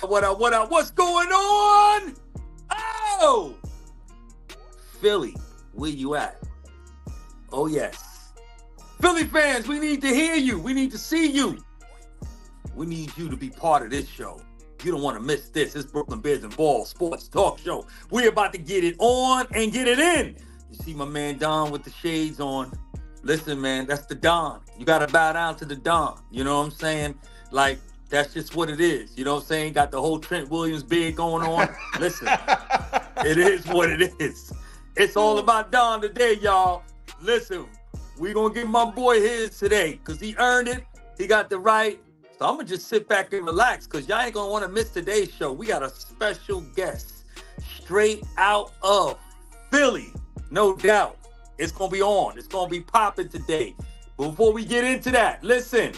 What up? What's going on? Oh, Philly, where you at? Oh, yes. Philly fans, we need to hear you. We need to see you. We need you to be part of this show. You don't want to miss this. It's Brooklyn Bears and Ball Sports Talk Show. We're about to get it on and get it in. You see my man Don with the shades on. Listen, man, that's the Don. You got to bow down to the Don. You know what I'm saying? Like, that's just what it is. You know what I'm saying? Got the whole Trent Williams bid going on. Listen, it is what it is. It's all about Don today, y'all. Listen, we're going to give my boy his today because he earned it. He got the right. So I'm going to just sit back and relax because y'all ain't going to want to miss today's show. We got a special guest straight out of Philly, no doubt. It's going to be on. It's going to be popping today. But before we get into that, listen,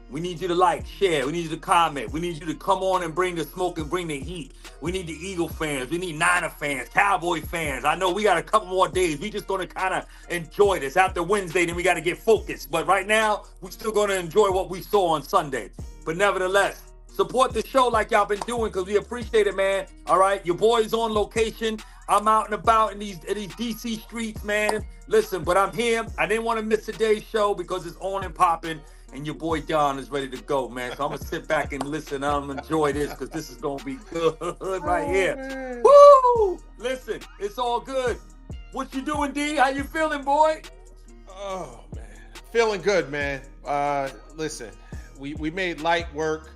we need you to like, share. We need you to comment. We need you to come on and bring the smoke and bring the heat. We need the Eagle fans. We need Niner fans, Cowboy fans. I know we got a couple more days. We just going to kind of enjoy this. After Wednesday, then we got to get focused. But right now, we're still going to enjoy what we saw on Sunday. But nevertheless, support the show like y'all been doing because we appreciate it, man. All right, your boy's on location. I'm out and about in these DC streets, man. Listen, but I'm here. I didn't want to miss today's show because it's on and popping. And your boy Don is ready to go, man. So I'm going to sit back and listen. I'm going to enjoy this because this is going to be good right here. Man. Woo! Listen, it's all good. What you doing, D? How you feeling, boy? Oh, man. Feeling good, man. Listen, we made light work.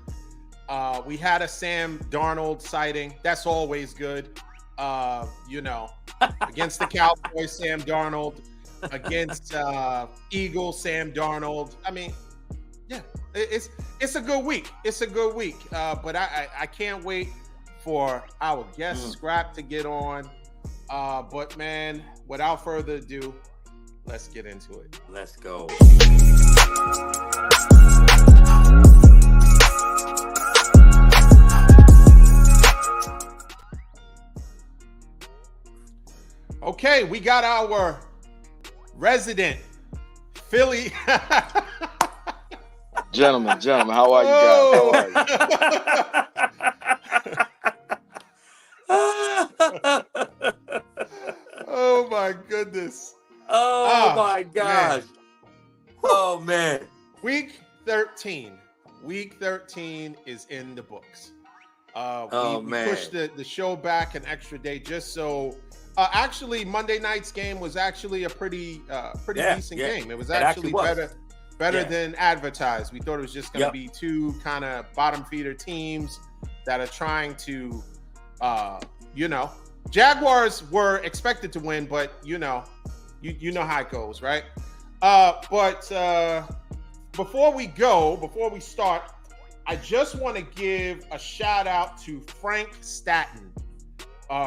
We had a Sam Darnold sighting. That's always good. Against the Cowboys, Sam Darnold. Against Eagles, Sam Darnold. I mean, yeah, it's a good week. It's a good week. But I can't wait for our guest Scrap to get on. But man, without further ado, let's get into it. Let's go. Okay, we got our resident Philly. Gentlemen, how are you guys? How are you? Oh my goodness. Oh my gosh. Man. Oh man. Week 13. Week 13 is in the books. We pushed the show back an extra day just so actually Monday night's game was actually a pretty decent game. It was actually better than advertised. We thought it was just going to be two kind of bottom feeder teams that are trying to, Jaguars were expected to win, but you know how it goes, right? But before we start, I just want to give a shout out to Frank Staten.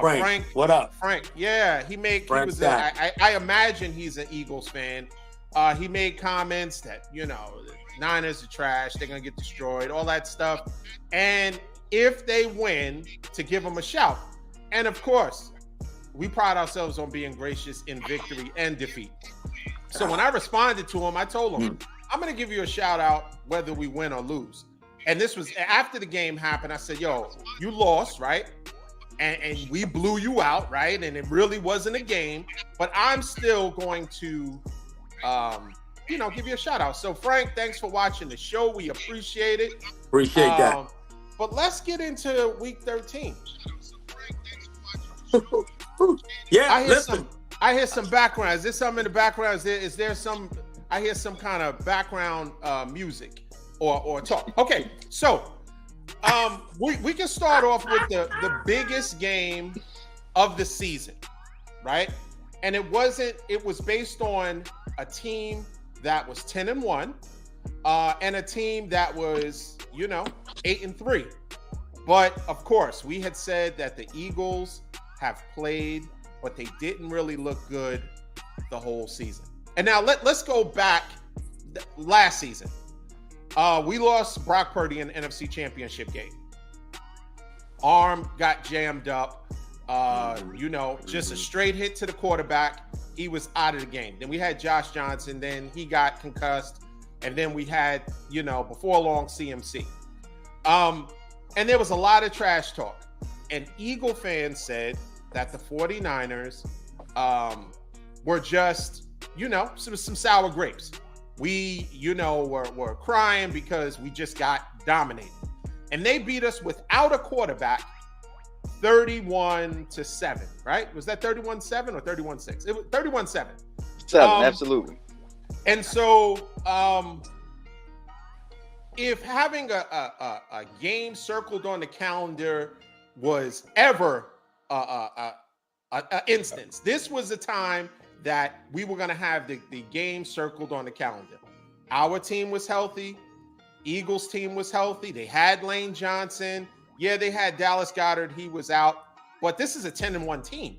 Frank, what up? Frank, yeah, I imagine he's an Eagles fan. He made comments that, Niners are trash, they're going to get destroyed, all that stuff. And if they win, to give them a shout. And of course, we pride ourselves on being gracious in victory and defeat. So when I responded to him, I told him, I'm going to give you a shout out whether we win or lose. And this was after the game happened. I said, yo, you lost, right? And we blew you out, right? And it really wasn't a game, but I'm still going to, give you a shout out. So Frank, thanks for watching the show. We appreciate it. Appreciate that. But let's get into week 13. Yeah, I hear some background. Is there something in the background? Is there some? I hear some kind of background music or talk. Okay, so we can start off with the biggest game of the season, right? And it was based on a team that was 10-1, and a team that was 8-3. But of course, we had said that the Eagles have played, but they didn't really look good the whole season. And now let's go back last season. We lost Brock Purdy in the NFC Championship game. Arm got jammed up. Just a straight hit to the quarterback. He was out of the game. Then we had Josh Johnson. Then he got concussed. And then we had, before long, CMC. And there was a lot of trash talk. And Eagle fans said that the 49ers were just, some sour grapes. We, were crying because we just got dominated. And they beat us without a quarterback 31-7, right? Was that 31-7 or 31-6? It was 31-7. 7, absolutely. And so if having a game circled on the calendar was ever an instance, this was the time that we were going to have the game circled on the calendar. Our team was healthy. Eagles team was healthy. They had Lane Johnson. Yeah, they had Dallas Goedert. He was out. But this is a 10-1 team,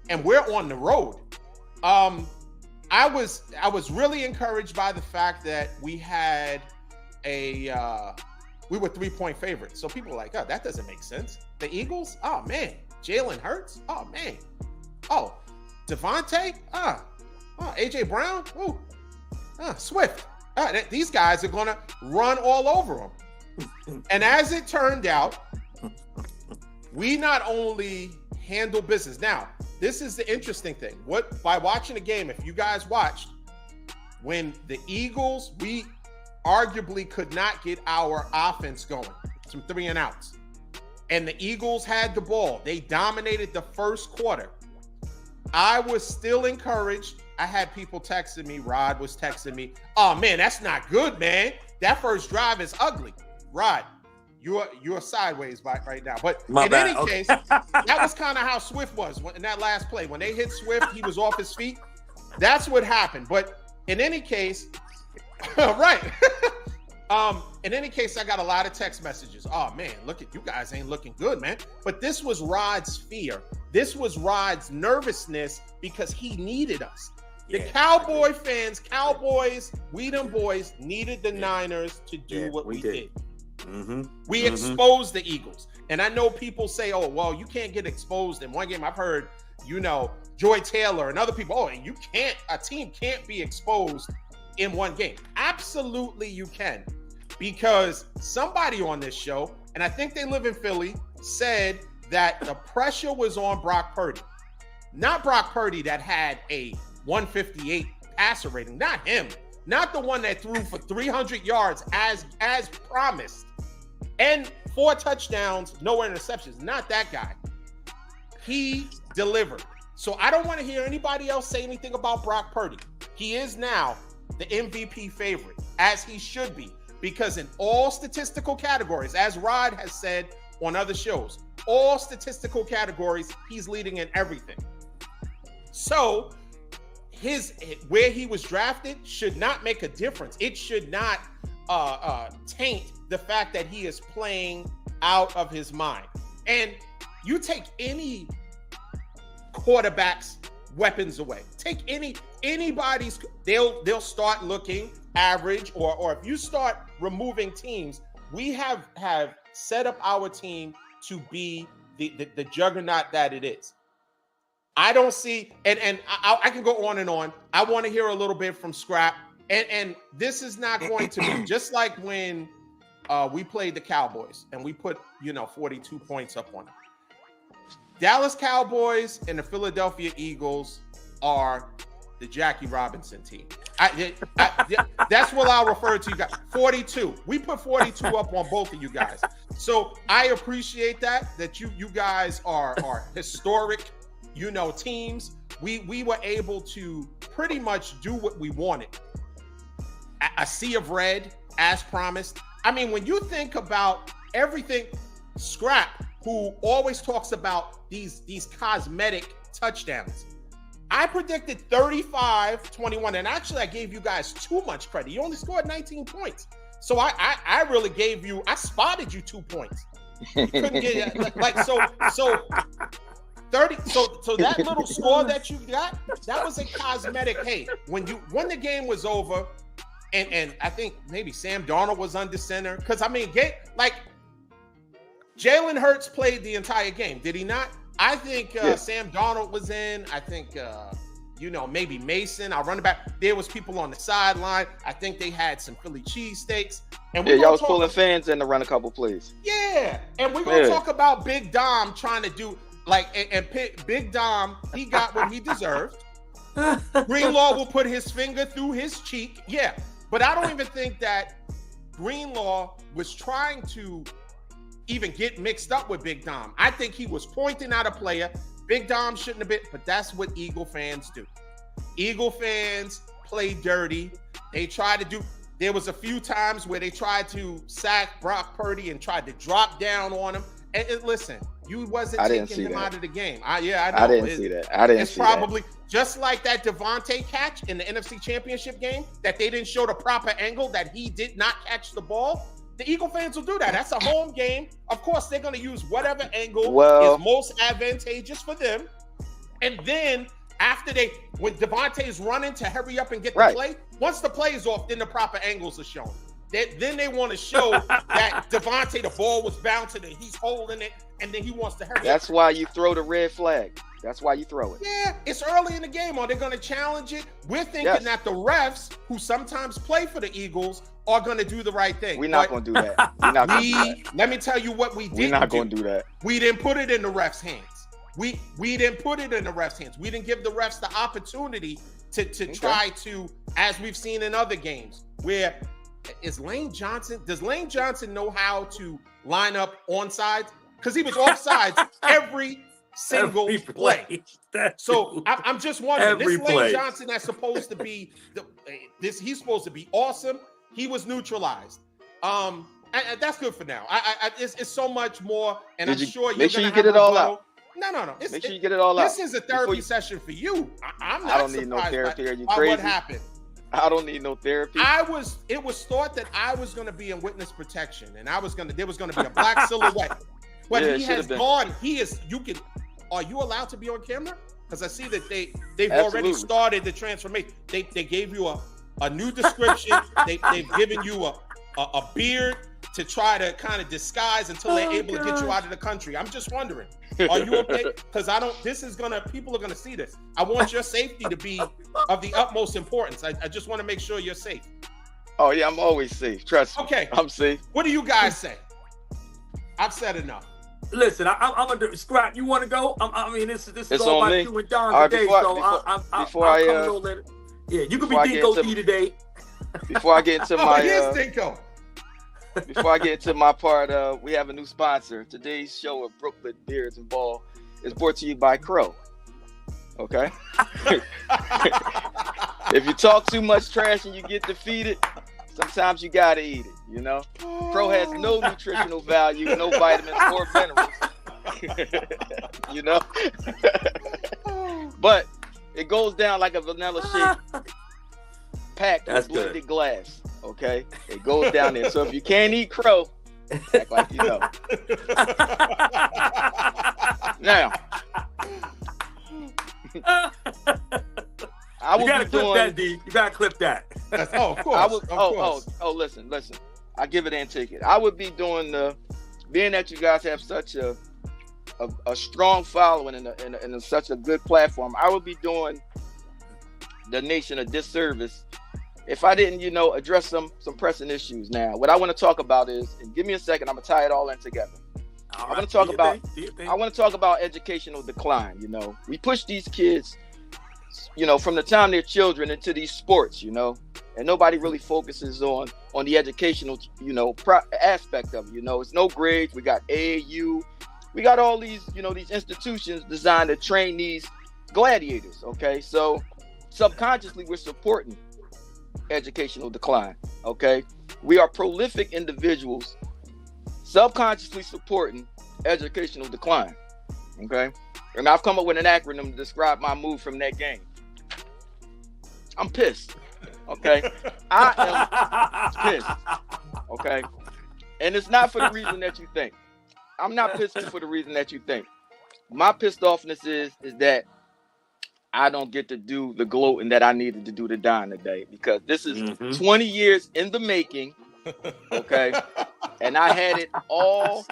and we're on the road. I was really encouraged by the fact that we had we were 3-point favorites. So people were like, oh, that doesn't make sense. The Eagles? Oh, man. Jalen Hurts? Oh, man. Oh, Devontae? A.J. Brown? Ooh. Swift. These guys are going to run all over them. And as it turned out, we not only handle business. Now, this is the interesting thing. By watching the game, if you guys watched, when the Eagles, we arguably could not get our offense going, some 3 and outs. And the Eagles had the ball. They dominated the first quarter. I was still encouraged. I had people texting me. Rod was texting me. Oh, man, that's not good, man. That first drive is ugly. Rod, you're sideways right now. But any case, that was kind of how Swift was in that last play. When they hit Swift, he was off his feet. That's what happened. But in any case, right. In any case, I got a lot of text messages. Oh, man, look at you guys ain't looking good, man. But this was Rod's fear. This was Rod's nervousness because he needed us. The Cowboy fans, Cowboys, we them boys needed the Niners to do what we did. Mm-hmm. We exposed the Eagles. And I know people say, oh, well, you can't get exposed in one game. I've heard, Joy Taylor and other people, a team can't be exposed in one game. Absolutely you can. Because somebody on this show, and I think they live in Philly, said that the pressure was on Brock Purdy. Not Brock Purdy that had a 158 passer rating. Not him. Not the one that threw for 300 yards as promised. And 4 touchdowns, no interceptions. Not that guy. He delivered. So I don't want to hear anybody else say anything about Brock Purdy. He is now the MVP favorite, as he should be. Because in all statistical categories, as Rod has said on other shows, all statistical categories, he's leading in everything. So where he was drafted should not make a difference. It should not taint the fact that he is playing out of his mind. And you take any quarterback's weapons away. Take anybody's, they'll start looking average, or if you start removing teams, we have set up our team to be the juggernaut that it is. I don't see, and I can go on and on. I want to hear a little bit from Scrap, and this is not going to be just like when we played the Cowboys and we put 42 points up on them. Dallas Cowboys and the Philadelphia Eagles are the Jackie Robinson team. That's what I'll refer to you guys. 42. We put 42 up on both of you guys. So I appreciate that you guys are historic, teams. We were able to pretty much do what we wanted. A sea of red, as promised. I mean, when you think about everything, Scrap, who always talks about these cosmetic touchdowns, I predicted 35-21, and actually I gave you guys too much credit. You only scored 19 points. So I really gave you, I spotted you 2 points. You couldn't get so 30. So that little score that you got, that was a cosmetic. Hey, when the game was over, and I think maybe Sam Darnold was under center, because I mean, Jalen Hurts played the entire game, did he not? I think Sam Darnold was in. I think, maybe Mason. I'll run it back. There was people on the sideline. I think they had some Philly cheesesteaks. And Yeah, y'all was pulling fans in to run a couple plays. Yeah, and we're gonna talk about Big Dom trying to do Big Dom. He got what he deserved. Greenlaw will put his finger through his cheek. Yeah, but I don't even think that Greenlaw was trying to even get mixed up with Big Dom. I think he was pointing at a player. Big Dom shouldn't have been, but that's what Eagle fans do. Eagle fans play dirty. They try to do. There was a few times where they tried to sack Brock Purdy and tried to drop down on him. And listen, you wasn't taking him out of the game. I know. I didn't see that. It's probably just like that Devontae catch in the NFC Championship game that they didn't show the proper angle that he did not catch the ball. The Eagle fans will do that. That's a home game. Of course, they're going to use whatever angle is most advantageous for them. And then when Devontae is running to hurry up and get the play, once the play is off, then the proper angles are shown. Then they want to show that Devontae, the ball was bouncing and he's holding it, and then he wants to hurry. That's why you throw the red flag. That's why you throw it. Yeah, it's early in the game. Are they going to challenge it? We're thinking that the refs, who sometimes play for the Eagles, are going to do the right thing. We're not going to do that. We're not going to do that. Let me tell you what we did. We're not going to do that. We didn't put it in the refs' hands. We didn't put it in the refs' hands. We didn't give the refs the opportunity to try to, as we've seen in other games, where does Lane Johnson know how to line up onside? Because he was offsides every single play. So I'm just wondering, this Lane Johnson that's supposed to be he's supposed to be awesome. He was neutralized. And that's good for now. It's so much more, and I'm sure make sure you get it all out. No. Make sure you get it all out. This is a therapy session for you. I'm not. I don't need no therapy. Are you crazy? What happened? I don't need no therapy. It was thought that I was going to be in witness protection, and there was going to be a black silhouette. But he has gone. Are you allowed to be on camera? Because I see that they've already started the transformation. They gave you a new description. They've given you a beard to try to kind of disguise until they're able to get you out of the country. I'm just wondering, are you okay? Because people are gonna see this. I want your safety to be of the utmost importance. I just want to make sure you're safe. Oh yeah, I'm always safe. Trust me. Okay, I'm safe. What do you guys say? I've said enough. Listen, I'm gonna Scrap. You want to go? This is all about you and Don right, today. Yeah, you can be Dinko D today. Before I get into my here's Dinko. Before I get into my part, we have a new sponsor. Today's show of Brooklyn Beards and Ball is brought to you by Crow. Okay? If you talk too much trash and you get defeated, sometimes you gotta eat it, you know? Crow has no nutritional value, no vitamins or minerals. You know? But it goes down like a vanilla shake packed with blended glass. Okay, it goes down there. So if you can't eat Crow, act like you know. Now, I will be doing that, D. You gotta clip that. Of course. Listen. I give it an ticket. I would be doing being that you guys have such a strong following and such a good platform. I would be doing the nation a disservice if I didn't, address some pressing issues. Now, what I want to talk about is, and give me a second, I'm gonna tie it all in together. I want to talk about educational decline. We push these kids, from the time they're children into these sports, and nobody really focuses on the educational, aspect of it. It's no grades. We got AAU, we got all these, these institutions designed to train these gladiators. Okay, so subconsciously we're supporting educational decline. Okay, we are prolific individuals subconsciously supporting educational decline. Okay, and I've come up with an acronym to describe my mood from that game. I'm pissed. Okay, I am pissed. Okay, and it's not for the reason that you think. I'm not pissed for the reason that you think. My pissed offness is that I don't get to do the gloating that I needed to do to Don today, because this is 20 years in the making. Okay. And I had it all.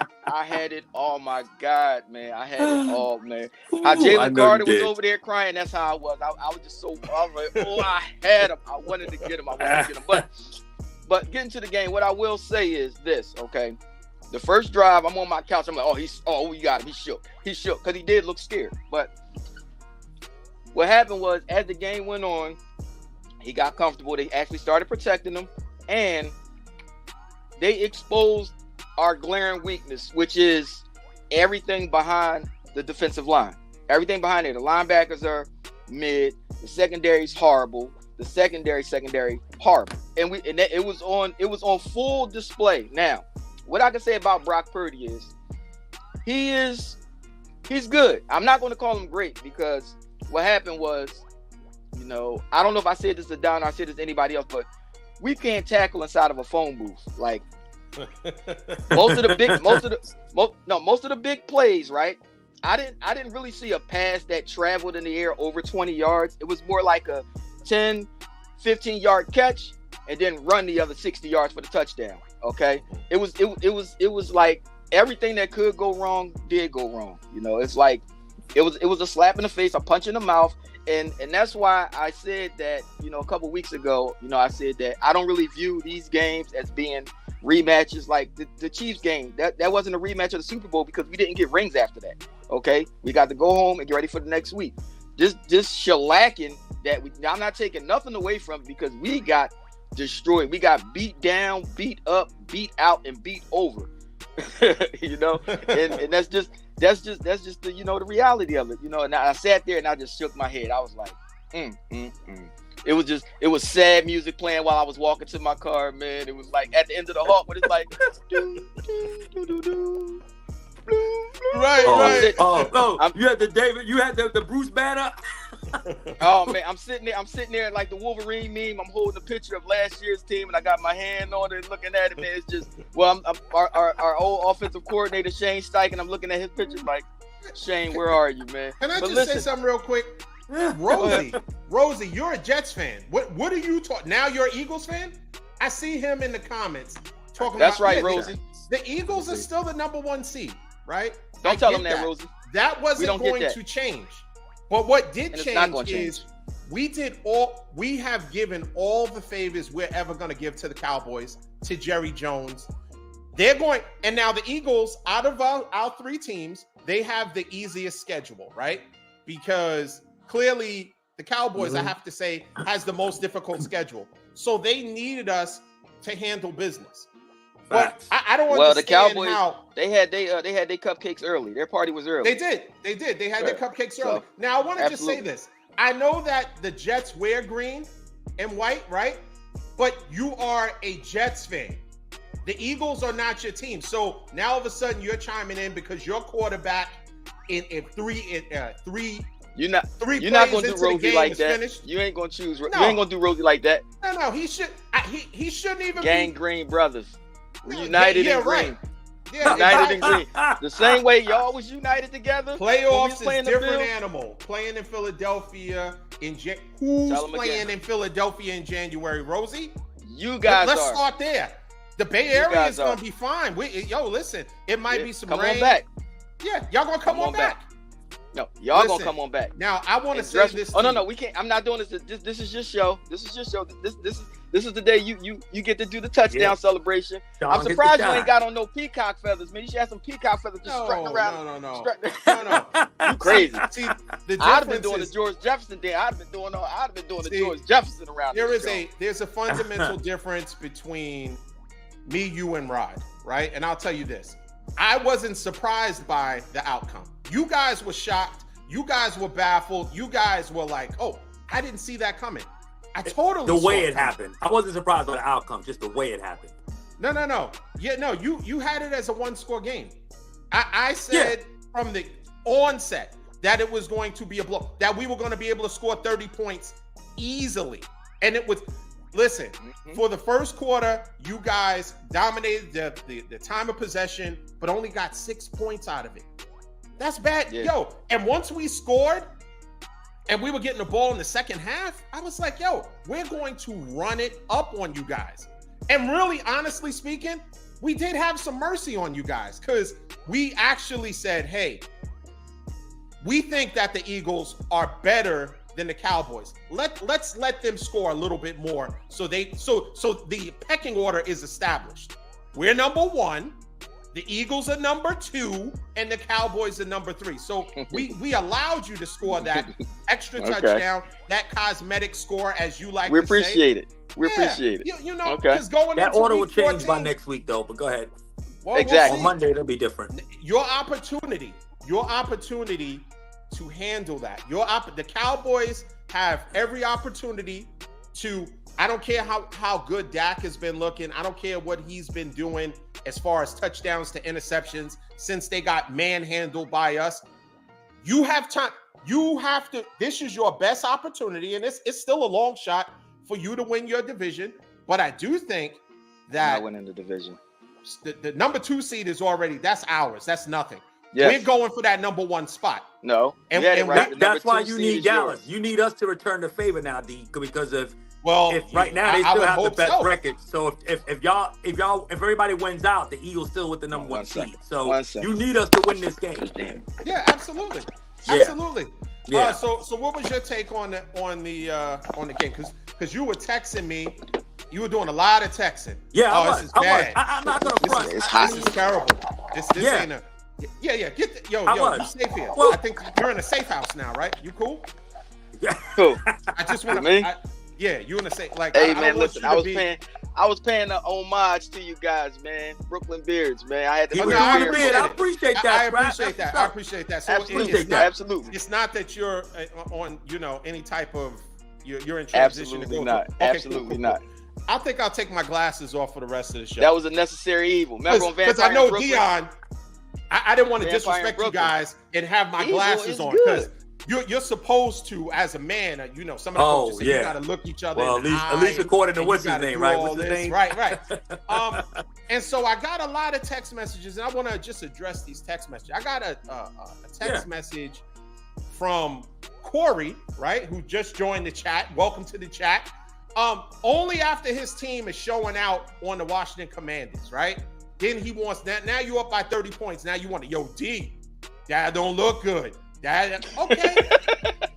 My God, man. I had it all, man. How Jalen Carter was over there crying. That's how I was. I was just so, I had him. I wanted to get him. But But getting to the game, what I will say is this, okay? The first drive, I'm on my couch. I'm like, we got him. He shook. Because he did look scared. But what happened was, as the game went on, he got comfortable. They actually started protecting him. And they exposed our glaring weakness, which is everything behind the defensive line. Everything behind it. The linebackers are mid. The secondary is horrible. The secondary horrible. And it was on full display. Now, what I can say about Brock Purdy is he's good. I'm not going to call him great because what happened was, I don't know if I said this to Don or I said this to anybody else, but we can't tackle inside of a phone booth. Like most of the big plays, right? I didn't really see a pass that traveled in the air over 20 yards. It was more like a 10, 15-yard catch and then run the other 60 yards for the touchdown. Okay? It was like everything that could go wrong did go wrong. It's like it was a slap in the face, a punch in the mouth. And that's why I said that, a couple weeks ago, I said that I don't really view these games as being rematches like the Chiefs game. That wasn't a rematch of the Super Bowl because we didn't get rings after that. Okay? We got to go home and get ready for the next week. Just shellacking that I'm not taking nothing away from it because we got destroyed. We got beat down, beat up, beat out, and beat over. And that's just the the reality of it. And I sat there and I just shook my head. I was like, It was sad music playing while I was walking to my car, man. It was like at the end of the hawk, but it's like right. You had the Bruce Banner. Oh man, I'm sitting there like the Wolverine meme. I'm holding a picture of last year's team, and I got my hand on it, looking at it. Man, it's just our old offensive coordinator Shane Steichen. I'm looking at his picture like, Shane, where are you, man? Can I say something real quick? Rosie, you're a Jets fan. What are you talking? Now you're an Eagles fan? I see him in the comments talking That's about. That's right, Rosie. The Eagles are still the number 1 seed, right? Don't tell them that, Rosie. That wasn't going to change. But what did change is we have given all the favors we're ever going to give to the Cowboys, to Jerry Jones. They're going, and now the Eagles, out of our 3 teams, they have the easiest schedule, right? Because clearly the Cowboys, I have to say, has the most difficult schedule. So they needed us to handle business. But I don't understand. Well, the Cowboys, they had their cupcakes early. Their party was early. They did. They had their cupcakes early. Now, I want to just say this. I know that the Jets wear green and white, right? But you are a Jets fan. The Eagles are not your team. So now all of a sudden you're chiming in because your quarterback in three You're not going to do Rosie like that. Finished. You ain't going to choose. No. You ain't going to do Rosie like that. No. He shouldn't even Gang be. Green brothers. United in green. Right. Yeah, united in green. The same way y'all was united together. Playoffs is different animal. Playing in Philadelphia who's playing in Philadelphia in January? Rosie? You guys Let's start there. The Bay Area is going to be fine. Listen, it might be some rain. Come on back. Yeah, y'all going to come on back. No, y'all gonna come on back. Now I want to say this. Oh no, we can't. I'm not doing this. This is your show. This is the day you get to do the touchdown celebration. I'm surprised you ain't got on no peacock feathers, man. You should have some peacock feathers just strutting around. No. You crazy. See, I'd have been doing the George Jefferson day. I'd have been doing the George Jefferson around. There's a fundamental difference between me, you, and Rod, right? And I'll tell you this. I wasn't surprised by the outcome. You guys were shocked. You guys were baffled. You guys were like, oh, I didn't see that coming. I totally the way it happened. I wasn't surprised by the outcome, just the way it happened. No. Yeah, no, you had it as a 1-score game. I said from the onset that it was going to be a blow, that we were going to be able to score 30 points easily. And it was, listen, for the first quarter, you guys dominated the time of possession, but only got 6 points out of it. That's bad. Yeah. Yo, and once we scored and we were getting the ball in the second half, I was like, yo, we're going to run it up on you guys. And really, honestly speaking, we did have some mercy on you guys because we actually said, hey, we think that the Eagles are better than the Cowboys. Let's let them score a little bit more so the pecking order is established. We're number 1, the Eagles are number 2, and the Cowboys are number 3. So we allowed you to score that extra touchdown, that cosmetic score, as you like to say. We appreciate it. We appreciate it. You know, because going that into order will week change 14, by next week, though. But go ahead. Well, Exactly. On Monday, it'll be different. Your opportunity to handle that. The Cowboys have every opportunity to. I don't care how good Dak has been looking. I don't care what he's been doing as far as touchdowns to interceptions since they got manhandled by us. You have time. You have to. This is your best opportunity, and it's still a long shot for you to win your division. But I do think that not winning the division. The number 2 seed is already, that's ours. That's nothing. Yes. We're going for that number 1 spot. No. And that's why you need Dallas. You need us to return the favor now, D, because if right now they still have the best record. So if everybody wins out, the Eagles still with the number 1 seed. So you need us to win this game. Yeah, absolutely. Absolutely. Yeah. So what was your take on the game? Because you were texting me. You were doing a lot of texting. Yeah, I was. This is bad. I'm not gonna front. This is terrible. This ain't a. Yeah. Get the, yo. You safe here? Well, I think you're in a safe house now, right? You cool? Yeah. Cool. I just want me. You in a safe. Like, hey man, listen. I was paying an homage to you guys, man. Brooklyn Beards, man. I had to. I appreciate that. I appreciate that. So absolutely. It's not that you're on, any type of. You're in transition. Absolutely not. Okay, absolutely cool. not. I think I'll take my glasses off for the rest of the show. That was a necessary evil. Remember on Vampire because I know Brooklyn? Dion. I didn't want to disrespect you guys and have my glasses on because you're supposed to, as a man, some of the coaches say you got to look each other. Well, in the eye, at least according to what's his name, right? What's his name? Right. And so I got a lot of text messages, and I want to just address these text messages. I got a text message from Corey, right, who just joined the chat. Welcome to the chat. Only after his team is showing out on the Washington Commanders, right? Then he wants that. Now you're up by 30 points. Now you want to, D, that don't look good. Okay.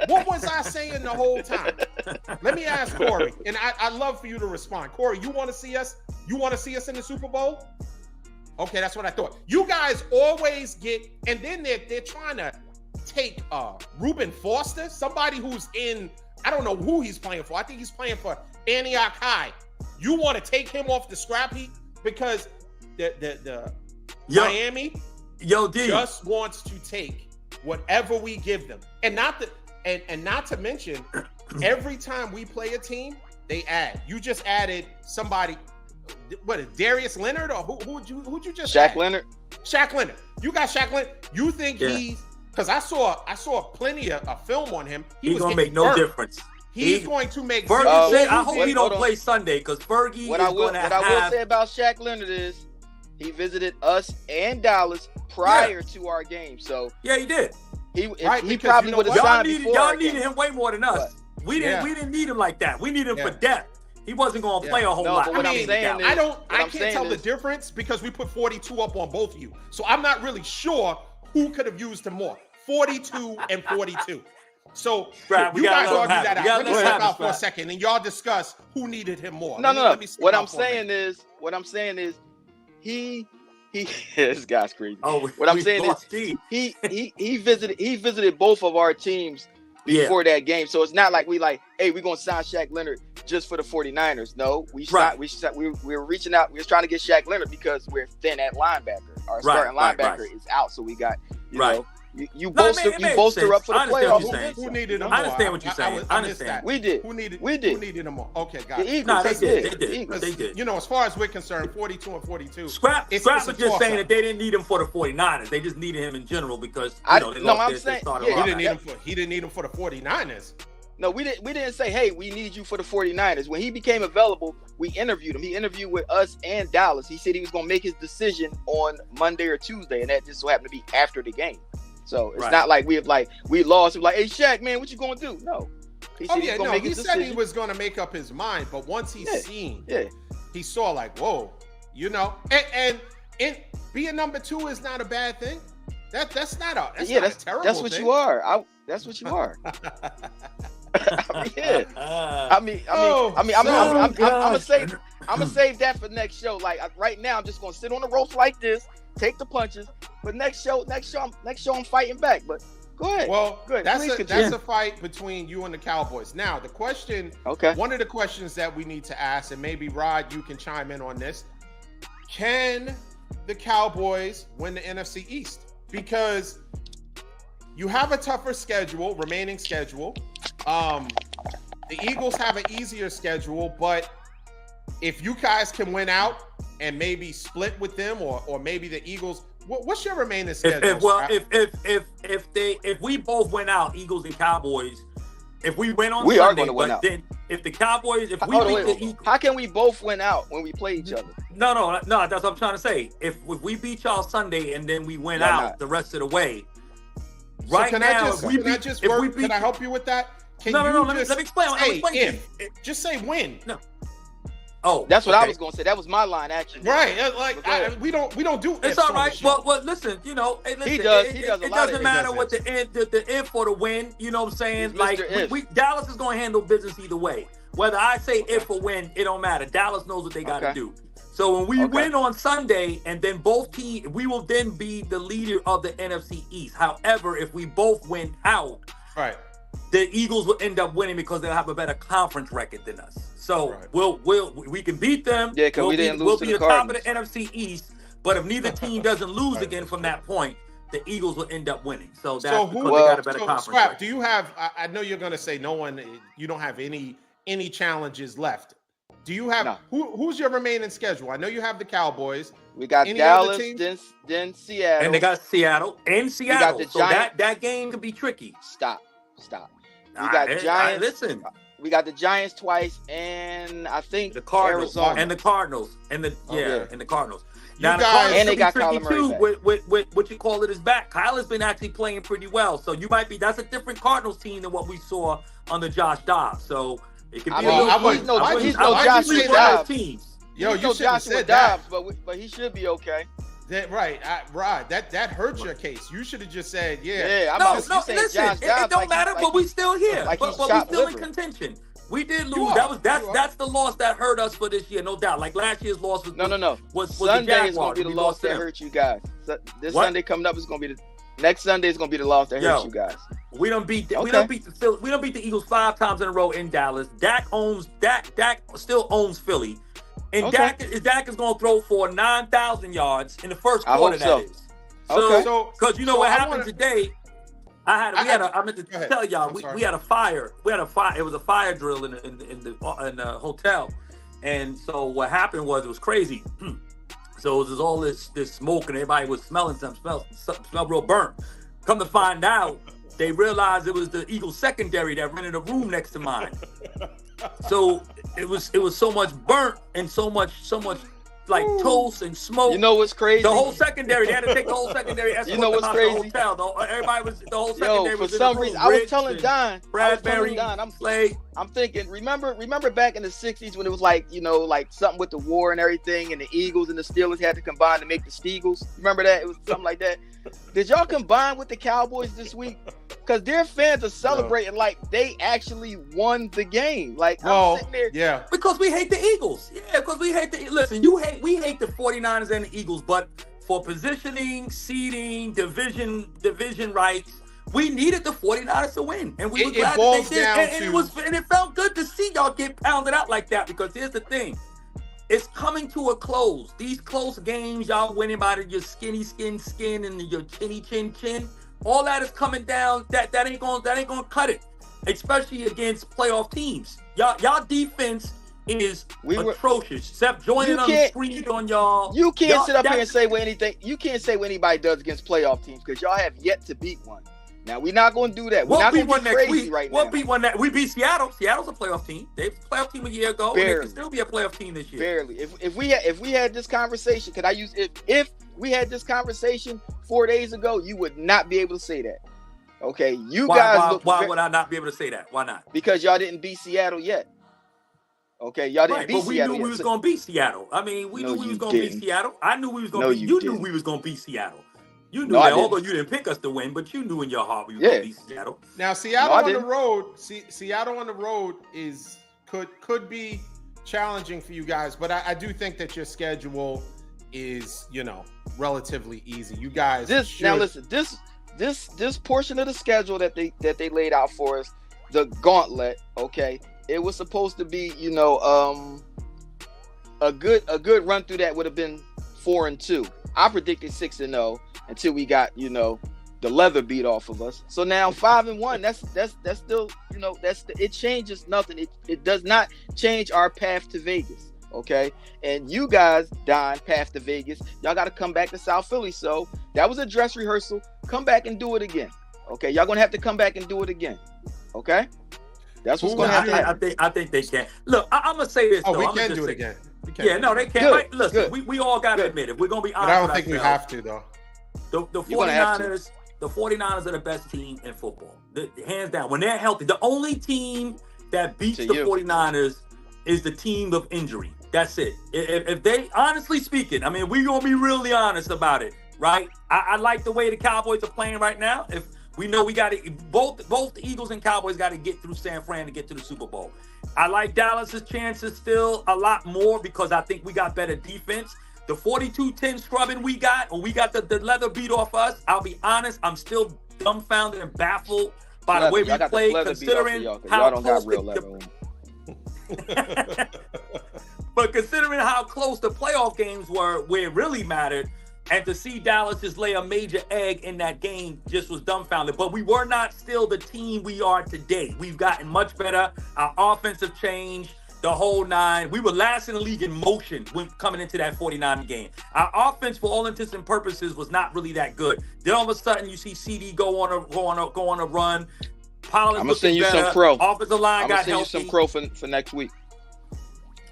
What was I saying the whole time? Let me ask Corey, and I'd love for you to respond. Corey, you want to see us? You want to see us in the Super Bowl? Okay, that's what I thought. You guys always get, and then they're trying to take Reuben Foster, somebody who's in. I don't know who he's playing for. I think he's playing for Antioch High. You want to take him off the scrap heap because the Miami just wants to take whatever we give them, and not to mention every time we play a team, they add. You just added somebody. What is Darius Leonard or who'd you just Shaq add? Leonard. Shaq Leonard. You got Shaq Leonard. You think he's. Because I saw plenty of film on him. He's gonna make no difference. He's going to make. Fergie I hope he don't play Sunday because Fergie. What I will say about Shaq Leonard is he visited us and Dallas prior to our game. So he did. He probably would have signed before. Y'all needed him way more than us. We didn't need him like that. We needed him for depth. He wasn't going to play a whole lot. But what I'm saying is, I can't tell the difference because we put 42 up on both of you. So I'm not really sure who could have used him more. 42 and 42. So you guys argue that out. Let me step out for a second and y'all discuss who needed him more. No. What I'm saying is he this guy's crazy. What I'm saying is he visited both of our teams before that game. So it's not like hey, we're gonna sign Shaq Leonard just for the 49ers. No, we were reaching out. We were trying to get Shaq Leonard because we're thin at linebacker. Our starting linebacker is out, so we got you know. You bolster up for the playoffs. Who needed him more? I understand what you're saying. I understand. We did. Who needed him more? Okay, got it. The Eagles, they did. As far as we're concerned, 42 and 42. Scrap was just saying that they didn't need him for the 49ers. They just needed him in general because they lost their starter. He didn't need him for the 49ers. No, we didn't say, hey, we need you for the 49ers. When he became available, we interviewed him. He interviewed with us and Dallas. He said he was going to make his decision on Monday or Tuesday, and that just so happened to be after the game. So it's not like we lost. We're like, hey, Shaq, man, what you going to do? No. He said he said he was going to make up his mind, but once he he saw like, whoa, and being number 2 is not a bad thing. That's not a terrible That's what thing. you are. That's what you are. I mean, yeah. I'm gonna save that for next show. Like right now, I'm just gonna sit on the ropes like this, take the punches. But next show, I'm fighting back. But go ahead. Well, go ahead. That's a fight between you and the Cowboys. Now, the question. Okay. One of the questions that we need to ask, and maybe Rod, you can chime in on this. Can the Cowboys win the NFC East? Because you have a tougher remaining schedule. The Eagles have an easier schedule, but if you guys can win out and maybe split with them, or maybe the Eagles, what's your remaining schedule? If we both win out, Eagles and Cowboys, if we win on we Sunday, are going to win out. Then if the Cowboys, if we beat the Eagles, how can we both win out when we play each other? No, that's what I'm trying to say. If we beat y'all Sunday and then we win out the rest of the way, right so now, can I help you with that? Let me explain. Just say win. No. Oh, that's what I was gonna say. That was my line, actually. Right, we don't do. It's all right. Well, listen. He does. It doesn't matter what the if or the win. You know what I'm saying? Like Dallas is gonna handle business either way. Whether I say if or win, it don't matter. Dallas knows what they got to do. So when we win on Sunday, and then both teams, we will then be the leader of the NFC East. However, if we both win out, right, the Eagles will end up winning because they'll have a better conference record than us. So we can beat them. Yeah, because we'll be the top of the NFC East. But if neither team doesn't lose again from that point, the Eagles will end up winning. So that's because they got a better conference record. Do you have? I know you're going to say no one. You don't have any challenges left. Do you have who's your remaining schedule? I know you have the Cowboys. We got Dallas, then Seattle, and they got Seattle and Seattle. We got the Giants. That game could be tricky. Stop. We got Giants. Listen, we got the Giants twice, and I think the Cardinals Arizona. and the Cardinals and the and the Cardinals. Now the Cardinals and they got Kyler Murray too. With what you call it is back. Kyler's been actually playing pretty well, so you might be. That's a different Cardinals team than what we saw under Josh Dobbs. So. It could be he's no Joshua Dobbs. Yo, you should have said Dobbs, but he should be okay. Right, Rod. That hurt your case. You should have just said, listen, it don't matter, but we still here. But we still in contention. We did lose. That's the loss that hurt us for this year, no doubt. Like last year's loss was was Sunday is going to be the loss that hurt you guys. Sunday coming up is going to be the next Sunday is going to be the loss that hurt you guys. We don't beat the Eagles 5 times in a row in Dallas. Dak still owns Philly. And Dak is going to throw for 9,000 yards in the first quarter. That is. So because you know what happened today, I meant to tell y'all we had a fire. We had a fire. It was a fire drill in the hotel. And so what happened was it was crazy. So it was all this smoke and everybody was smelling something, smelled real burnt. Come to find out, they realized it was the Eagles secondary that rented a room next to mine. So it was so much burnt and so much like toast and smoke. You know what's crazy? The whole secondary, they had to take the whole secondary. You know what's crazy? The whole secondary was for some reason. I was telling Don, Bradbury, I'm thinking, remember back in the 60s when it was like something with the war and everything, and the Eagles and the Steelers had to combine to make the Steagles. Remember that? It was something like that. Did y'all combine with the Cowboys this week? Because their fans are celebrating like they actually won the game. Like, I'm sitting there. Yeah. Because we hate the Eagles. Yeah, because we hate we hate the 49ers and the Eagles, but for positioning, seeding, division rights, we needed the 49ers to win. And we were glad that they did. And it felt good to see y'all get pounded out like that, because here's the thing. It's coming to a close. These close games, y'all winning by your skinny skin and your chinny chin. All that is coming down. That ain't gonna cut it, especially against playoff teams. Y'all defense is atrocious. Except joining on the screen on y'all. You can't sit up here and say what anything. You can't say what anybody does against playoff teams, because y'all have yet to beat one. Now we're not going to do that. We're not going to be crazy right now. We'll beat one that we beat Seattle. Seattle's a playoff team. They were a playoff team a year ago. Barely. And they can still be a playoff team this year. Barely. If we had this conversation, could I use if we had this conversation 4 days ago, you would not be able to say that. Okay, why would I not be able to say that? Why not? Because y'all didn't beat Seattle yet. Okay, y'all didn't beat Seattle. But we knew we was going to beat Seattle. I mean, we knew we was going to beat Seattle. I knew we was going to beat. You knew we was going to beat Seattle. You knew No, I that, didn't. although you didn't pick us to win, but you knew in your heart we were Yeah. going to beat Seattle. Now Seattle No, I on the didn't. road. Seattle on the road could be challenging for you guys, but I do think that your schedule is, relatively easy. You guys Now listen, this portion of the schedule that they laid out for us, the gauntlet, okay, it was supposed to be, a good run through that would have been 4-2. I predicted 6-0 until we got, the leather beat off of us. So now 5-1, that's still, it changes nothing. It does not change our path to Vegas. Okay. And you guys, Don, path to Vegas, y'all got to come back to South Philly. So that was a dress rehearsal. Come back and do it again. Okay. Y'all going to have to come back and do it again. Okay. That's what's going to happen. I think they can. Look, I'm going to say this. Oh, though. we I'm can just do it say, again. Yeah, no, they can't. Good, Like, listen, good. we all got to admit it. We're going to be honest. But I don't think we have to, though. The 49ers are the best team in football. Hands down. When they're healthy, the only team that beats the 49ers is the team of injury. That's it. If they, honestly speaking, I mean, we're going to be really honest about it, right? I like the way the Cowboys are playing right now. If we know we got to, both the Eagles and Cowboys got to get through San Fran to get to the Super Bowl. I like Dallas's chances still a lot more because I think we got better defense. The 42-10 scrubbing we got, or we got the leather beat off us, I'll be honest, I'm still dumbfounded and baffled by the way we play, considering how close but considering how close the playoff games were, where it really mattered, and to see Dallas just lay a major egg in that game just was dumbfounded. But we were not still the team we are today. We've gotten much better. Our offensive change, the whole nine. We were last in the league in motion when coming into that 49 game. Our offense, for all intents and purposes, was not really that good. Then all of a sudden, you see CD go on a run. Pollard's I'm gonna send you some crow. Offensive line got healthy. I'm gonna send you some crow for next week.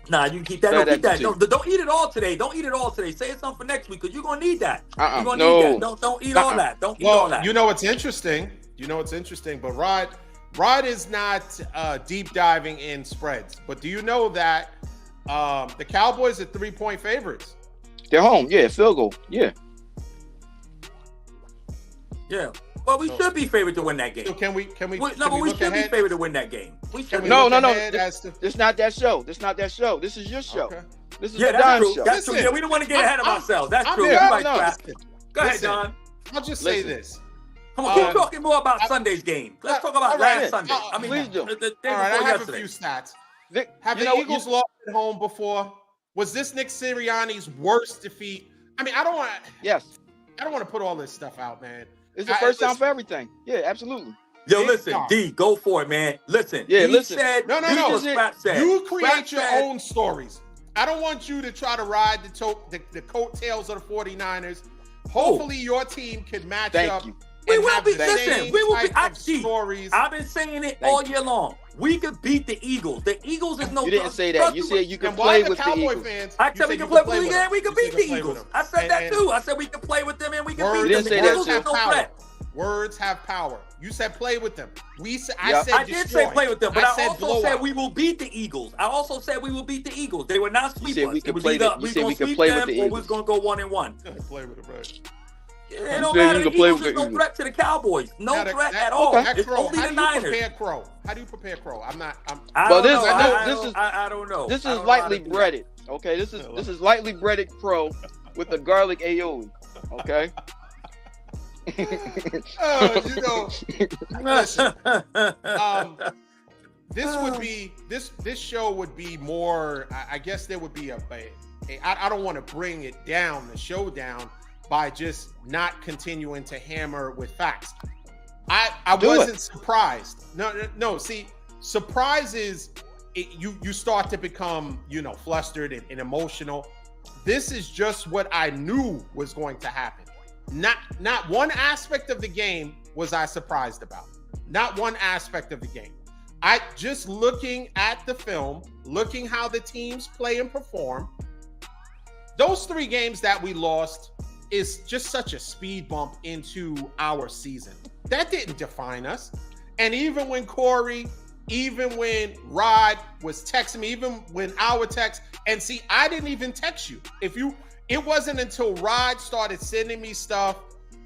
Nah, you can keep that. Don't keep that. Don't eat it all today. Don't eat it all today. Save something for next week because you're gonna need that. You're gonna need that. Don't eat all that. Don't eat all that. You know what's interesting? But Rod is not deep diving in spreads. But do you know that the Cowboys are 3-point favorites? They're home. Yeah, field goal. Yeah. Yeah. Well, we should be favored to win that game. So can we should be favored to win that game. We should. No. It's not that show. This not that show. This is your show. Okay. This is the Don show. That's true. Yeah, we don't want to get ahead of ourselves. That's true. Go ahead, Don. I'll just say this. Come on, keep talking more about Sunday's game. Let's talk about last Sunday. Please do. The day all right, I have yesterday. a few stats. Have the Eagles lost at home before? Was this Nick Sirianni's worst defeat? I mean, I don't want to put all this stuff out, man. It's the first time for everything. Yeah, absolutely. Yo, listen, D, go for it, man. Listen. Yeah, listen. No. You create your own stories. I don't want you to try to ride the coattails of the 49ers. Hopefully, your team can match up. We will be. Listen, we will be. Stories. I've been saying it all year long. We could beat the Eagles. The Eagles is no. You didn't say that. You said you can play with the Eagles. I said we can play with them and we can beat the Eagles. I said that too. I said we can play with them and we can beat them. The Eagles is no threat. Words have power. You said play with them. I did say play with them, but I also said we will beat the Eagles. I also said we will beat the Eagles. They were not sweep us. We can play them, or we're going to go 1-1. Play with them, right? It don't matter. The Eagles is no threat to the Cowboys. No threat at all. It's only the Niners. How do you prepare Crow? I don't know. This is lightly breaded. Okay, this is lightly breaded Crow with a garlic aioli. Okay. Listen. This show would be more. I guess there would be I don't want to bring it down, the show down, by just not continuing to hammer with facts. I wasn't surprised. No. See, surprise is you start to become flustered and emotional. This is just what I knew was going to happen. Not one aspect of the game was I surprised about. Not one aspect of the game. I just looking at the film, looking how the teams play and perform. Those 3 games that we lost is just such a speed bump into our season. That didn't define us. And even when Corey, even when Rod was texting me, even when I would text, and see, I didn't even text you. It wasn't until Rod started sending me stuff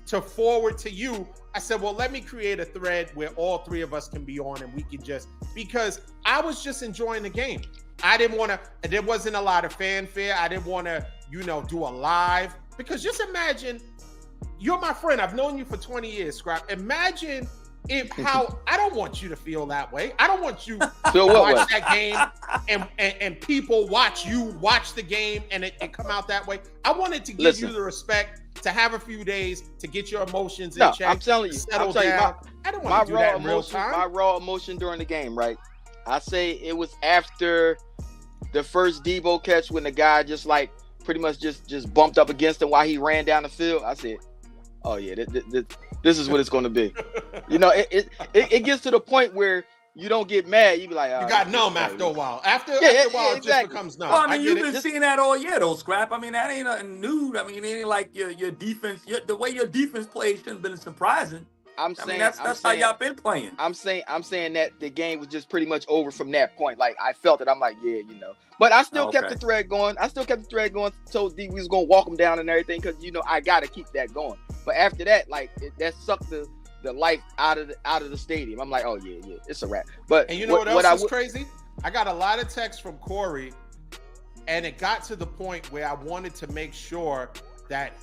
to forward to you, I said, well, let me create a thread where all three of us can be on and we can just, because I was just enjoying the game. I didn't want to, there wasn't a lot of fanfare. I didn't want to, do a live, because just imagine, you're my friend. I've known you for 20 years, Scrap. Imagine how, I don't want you to feel that way. I don't want you to watch that game and people watch you watch the game and it come out that way. I wanted to give you the respect to have a few days to get your emotions in check. I'm telling you, I don't want to do that in real time. My raw emotion during the game, right? I say it was after the first Debo catch when the guy just like pretty much just bumped up against him while he ran down the field. I said, oh yeah, this is what it's going to be. It gets to the point where you don't get mad. You be like, you got numb after a while. After a while, it just becomes numb. Well, I mean, you've been seeing that all year, though, Scrap. I mean, that ain't nothing new. I mean, it ain't like your defense. The way your defense plays shouldn't have been surprising. That's how y'all been playing. I'm saying that the game was just pretty much over from that point. Like I felt it. I'm like, yeah, But I still kept the thread going. Told D we was gonna walk him down and everything because I gotta keep that going. But after that, like that sucked the life out of the stadium. I'm like, oh yeah, it's a wrap. But and what else is crazy? I got a lot of texts from Corey, and it got to the point where I wanted to make sure that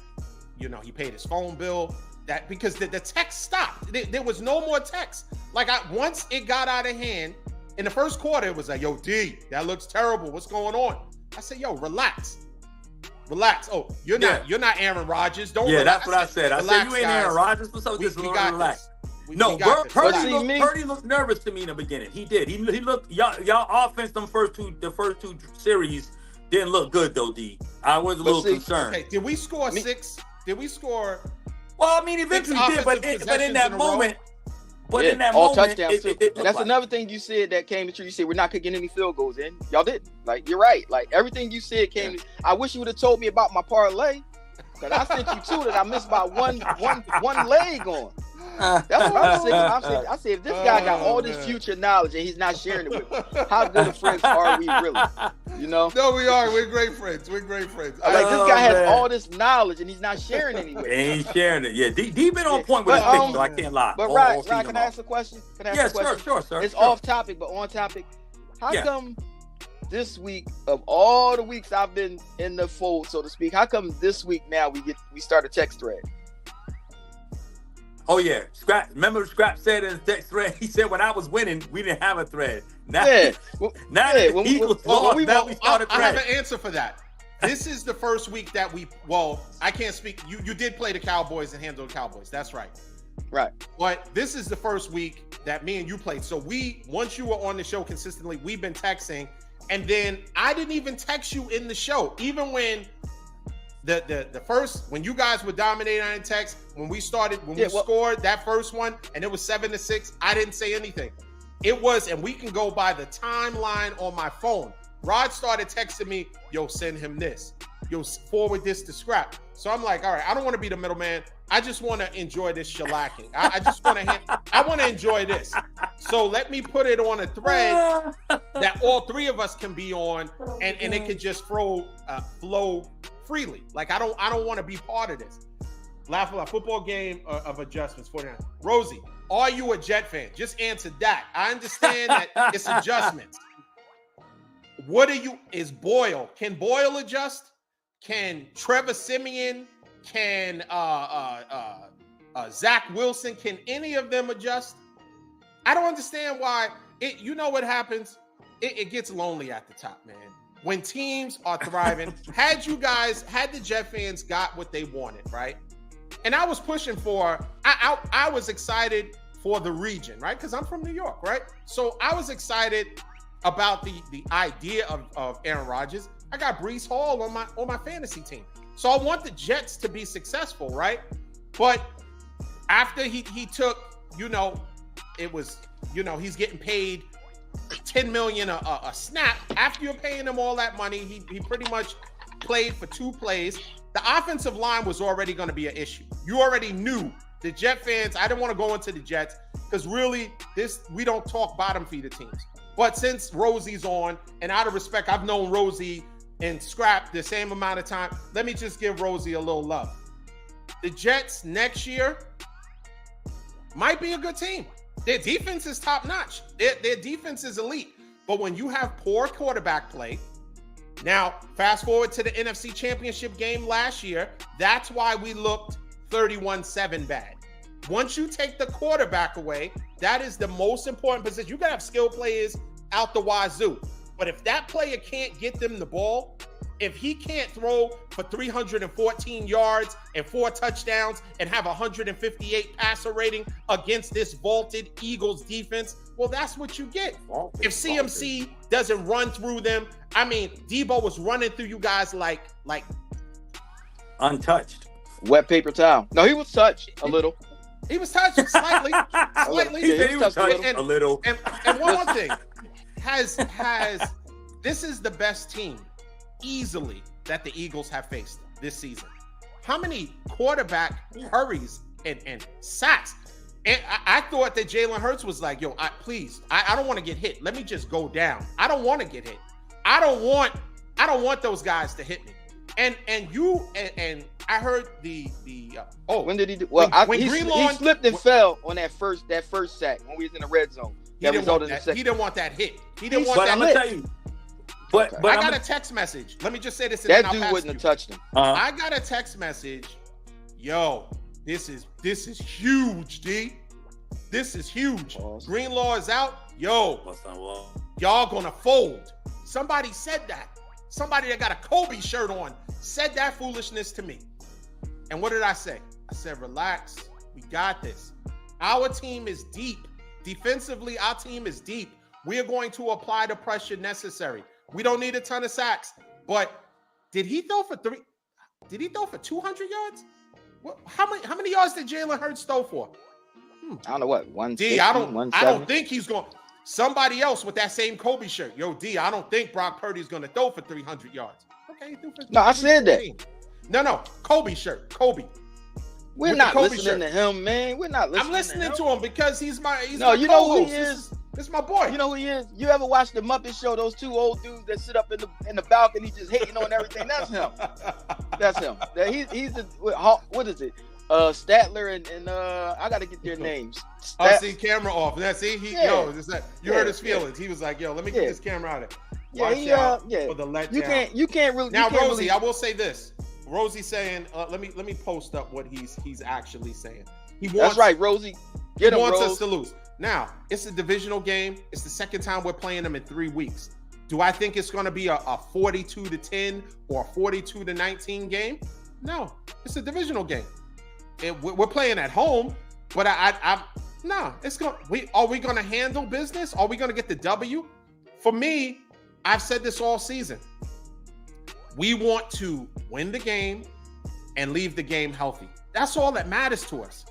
he paid his phone bill. That because the text stopped. There was no more text. Like once it got out of hand in the first quarter, it was like, yo, D, that looks terrible. What's going on? I said, yo, relax. Oh, you're not Aaron Rodgers. Don't relax. That's what I said. I said you ain't Aaron Rodgers. What's up? Just relax. Purdy looked nervous to me in the beginning. He did. He looked y'all offense. The first two series didn't look good though. D. I was a little concerned. Okay, did we score 6? Did we score? Well, I mean, eventually did, but in that moment, all touchdowns too. And that's like another thing you said that came true. You said we're not getting any field goals in. Y'all didn't. Like you're right. Like everything you said came. I wish you would have told me about my parlay, because I sent you two that I missed by one leg on. That's what I'm saying. I said if this guy got all this future knowledge and he's not sharing it with me, how good of friends are we really? No, we are. We're great friends. Like this guy has all this knowledge and he's not sharing it anyway. He ain't sharing it. Yeah, D been on point with his thing, so I can't lie. But Ryan, can I ask a question? Sure, sir. It's off topic, but on topic. How come this week, of all the weeks I've been in the fold, so to speak, how come this week now we start a text thread? Oh yeah, Scrap. Remember, Scrap said in the text thread. He said when I was winning, we didn't have a thread. Now, when Eagles lost, we started a thread. I have an answer for that. This is the first week that I can't speak. You did play the Cowboys and handle the Cowboys. That's right. Right. But this is the first week that me and you played. So once you were on the show consistently, we've been texting, and then I didn't even text you in the show, even when. The first, when you guys were dominating on text, when we scored that first one and it was 7-6, I didn't say anything. It was, and we can go by the timeline on my phone. Rod started texting me, yo, send him this. Yo, forward this to Scrap. So I'm like, all right, I don't want to be the middleman. I just want to enjoy this shellacking. I want to enjoy this. So let me put it on a thread that all three of us can be on, and it could just flow freely. Like I don't want to be part of this. Laugh about football game of adjustments. 49. Rosie, are you a Jet fan? Just answer that. I understand that it's adjustments. Is Boyle? Can Boyle adjust? Can Trevor Siemian? Can Zach Wilson? Can any of them adjust? I don't understand why. What happens? It gets lonely at the top, man. When teams are thriving, had the Jet fans got what they wanted, right? And I was pushing I was excited for the region, right? Because I'm from New York, right? So I was excited about the idea of Aaron Rodgers. I got Breece Hall on my fantasy team. So I want the Jets to be successful, right? But after he took, it was, he's getting paid $10 million a snap. After you're paying him all that money, he pretty much played for 2 plays. The offensive line was already going to be an issue. You already knew. The Jet fans, I didn't want to go into the Jets because really we don't talk bottom feeder teams. But since Rosie's on, and out of respect, I've known Rosie and Scrap the same amount of time, let me just give Rosie a little love. the Jets next year might be a good team. Their defense is top notch. Their defense is elite. But when you have poor quarterback play, now fast forward to the NFC Championship game last year, that's why we looked 31-7 bad. Once you take the quarterback away, that is the most important position. You can have skilled players out the wazoo. But if that player can't get them the ball, if he can't throw for 314 yards and 4 touchdowns and have 158 passer rating against this vaulted Eagles defense, well, that's what you get. If CMC doesn't run through them, I mean, Debo was running through you guys like untouched. Wet paper towel. No, he was touched a little. He was touched slightly. Yeah, he was touched a little. And one more thing. Has this is the best team easily that the Eagles have faced this season. How many quarterback hurries and sacks? And I thought that Jalen Hurts was like, yo, I don't want to get hit. Let me just go down. I don't want to get hit. I don't want those guys to hit me. And I heard when did he do? Well, he slipped and fell on that first sack when we was in the red zone. He didn't want that hit. He didn't want that. But I'm gonna tell you. But I got a text message. Let me just say this. That dude wouldn't have touched him. I got a text message. Yo, this is huge, D. This is huge. Greenlaw is out. Yo, y'all gonna fold. Somebody said that. Somebody that got a Kobe shirt on said that foolishness to me. And what did I say? I said, relax. We got this. Our team is deep. Defensively, our team is deep. We are going to apply the pressure necessary. We don't need a ton of sacks. But did he throw for 200 yards? How many yards did Jalen Hurts throw for? I don't know what. 160, I don't think he's going. Somebody else with that same Kobe shirt. Yo, D, I don't think Brock Purdy's going to throw for 300 yards. Okay, he threw for No, I said that. No, Kobe shirt. Kobe. We're not listening to him, man. We're not listening. I'm listening to him because he's my. No, you know who he is. This is my boy. You know who he is. You ever watch the Muppet Show? Those two old dudes that sit up in the balcony just hating on everything. That's him. That's him. He's the what is it? Statler and I gotta get their names. See, camera off. You heard his feelings. He was like, "Yo, let me get this camera out of it." Watch out for the letdown. You can't really. Now, Rosie, I will say this. Rosie's saying, let me post up what he's actually saying. That's right, Rosie. He wants us to lose. Now, it's a divisional game. It's the second time we're playing them in 3 weeks. Do I think it's going to be a 42-10 or a 42-19 game? No, it's a divisional game. We're playing at home, but are we going to handle business? Are we going to get the W? For me, I've said this all season. We want to win the game and leave the game healthy. That's all that matters to us.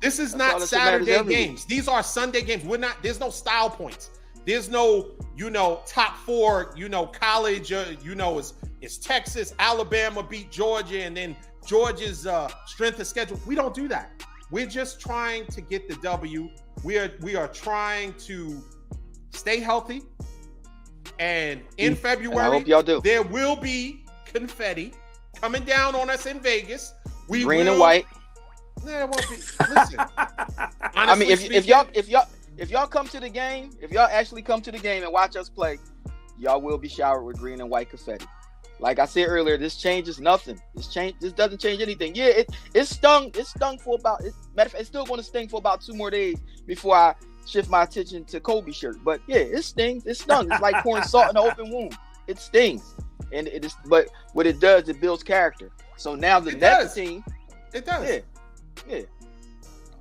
This is not Saturday games. These are Sunday games. There's no style points. There's no, top 4, college, it's Texas, Alabama beat Georgia, and then Georgia's strength of schedule. We don't do that. We're just trying to get the W. We are trying to stay healthy. And in February, I hope y'all do. There will be confetti coming down on us in Vegas. Green and white. Nah, it won't be. Listen. I mean, if y'all come to the game, if y'all actually come to the game and watch us play, y'all will be showered with green and white confetti. Like I said earlier, this changes nothing. This doesn't change anything. Yeah, it stung. It stung for about. Matter of fact, it's still going to sting for about 2 more days before I shift my attention to Kobe shirt. But yeah, it stings. It stung. It's like pouring salt in an open wound. It stings, and it is. But what it does, it builds character. So now the next team, it does. Yeah,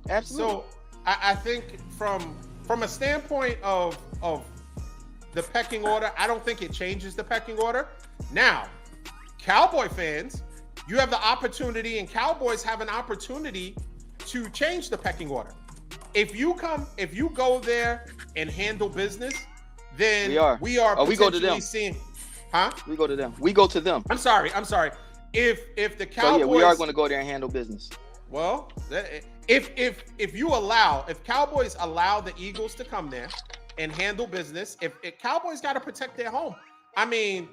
absolutely. So I think from a standpoint of the pecking order, I don't think it changes the pecking order. Now, Cowboy fans, you have the opportunity, and Cowboys have an opportunity to change the pecking order. If you go there and handle business, then we are we go to them. We go to them. We go to them. I'm sorry. If the Cowboys, we are going to go there and handle business. Well, if Cowboys allow the Eagles to come there and handle business, if Cowboys got to protect their home. I mean,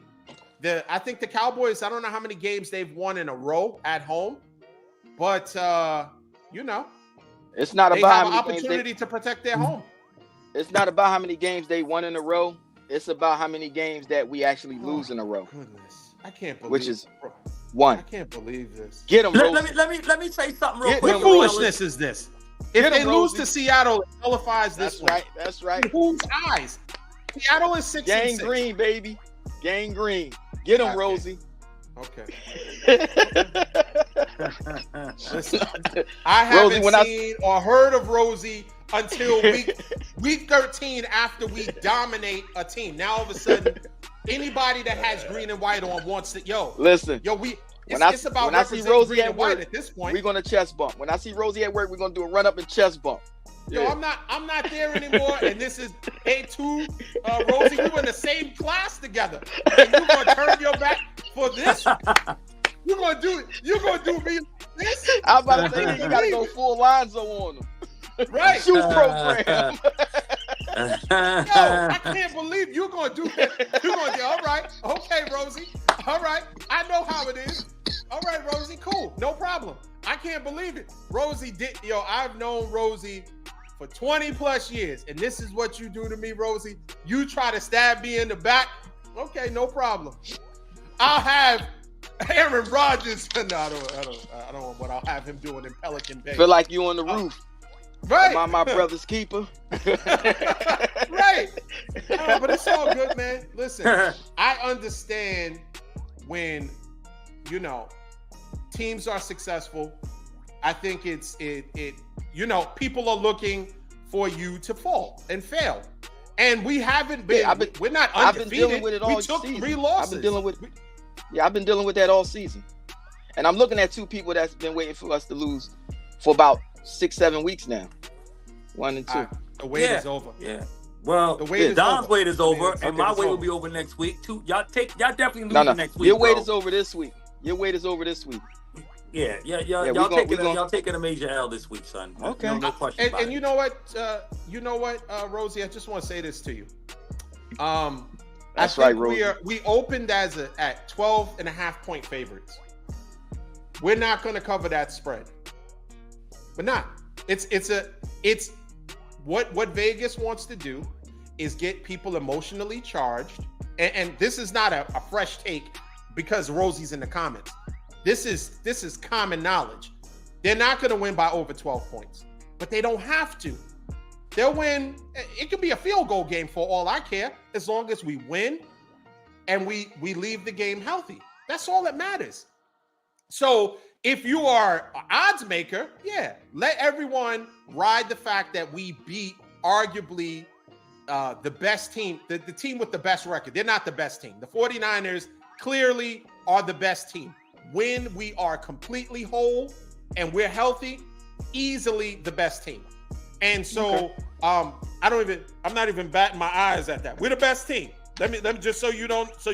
I think the Cowboys, I don't know how many games they've won in a row at home, but you know, it's not they about have how an many opportunity to protect their home. It's not about how many games they won in a row. It's about how many games that we actually lose in a row. Goodness, I can't believe. Which is I one. can't believe this. Get them, let me say something real quick. What foolishness is this? If they lose to Seattle, it nullifies this one. That's right. In whose eyes? Seattle is 6-6. Gang green, baby. Gang green. Get them, Rosie. Okay. Listen, I haven't seen or heard of Rosie until week 13 after we dominate a team. Now all of a sudden, anybody that has green and white on wants to it's about when I see Rosie at work, at this point. We're gonna chest bump. When I see Rosie at work, we're gonna do a run up and chest bump. Yo, I'm not there anymore, and this is A2, Rosie. We were in the same class together, and you're gonna turn your back for this. You're gonna do me this. I was about to say you gotta go full Lonzo on them. Right. Shoot program. Yo, I can't believe you're gonna do that. You're gonna do all right. Okay, Rosie. All right. I know how it is. All right, Rosie. Cool. No problem. I can't believe it. Rosie did. Yo, I've known Rosie for 20 plus years, and this is what you do to me, Rosie. You try to stab me in the back. Okay, no problem. I'll have Aaron Rodgers. No, I don't know what I'll have him doing in Pelican Bay. Feel like you on the roof. Right. Am I my brother's keeper? Right. But it's all good, man. Listen, I understand when, teams are successful. I think people are looking for you to fall and fail. And we haven't been, we're not undefeated. I've been dealing with it all we took season. 3 losses. I've been dealing with that all season. And I'm looking at 2 people that's been waiting for us to lose for about 6-7 weeks now. 1 and 2. The wait is over. Yeah. Well, Don's wait is over, and my wait will be over next week too. Y'all definitely lose next week. Your wait is over this week. Your wait is over this week. Yeah. Y'all taking a major L this week, son. Okay. No question about it. And you know what, Rosie, I just want to say this to you. That's right, Rosie. We opened at 12.5-point favorites. We're not going to cover that spread. We're not. It's what Vegas wants to do is get people emotionally charged. And this is not a fresh take because Rosie's in the comments. This is common knowledge. They're not going to win by over 12 points, but they don't have to. They'll win. It could be a field goal game for all I care, as long as we win and we leave the game healthy. That's all that matters. So if you are an odds maker, let everyone ride the fact that we beat arguably the best team, the team with the best record. They're not the best team. The 49ers clearly are the best team. When we are completely whole and we're healthy, easily the best team. And so I'm not even batting my eyes at that. We're the best team. Let me just so you know it's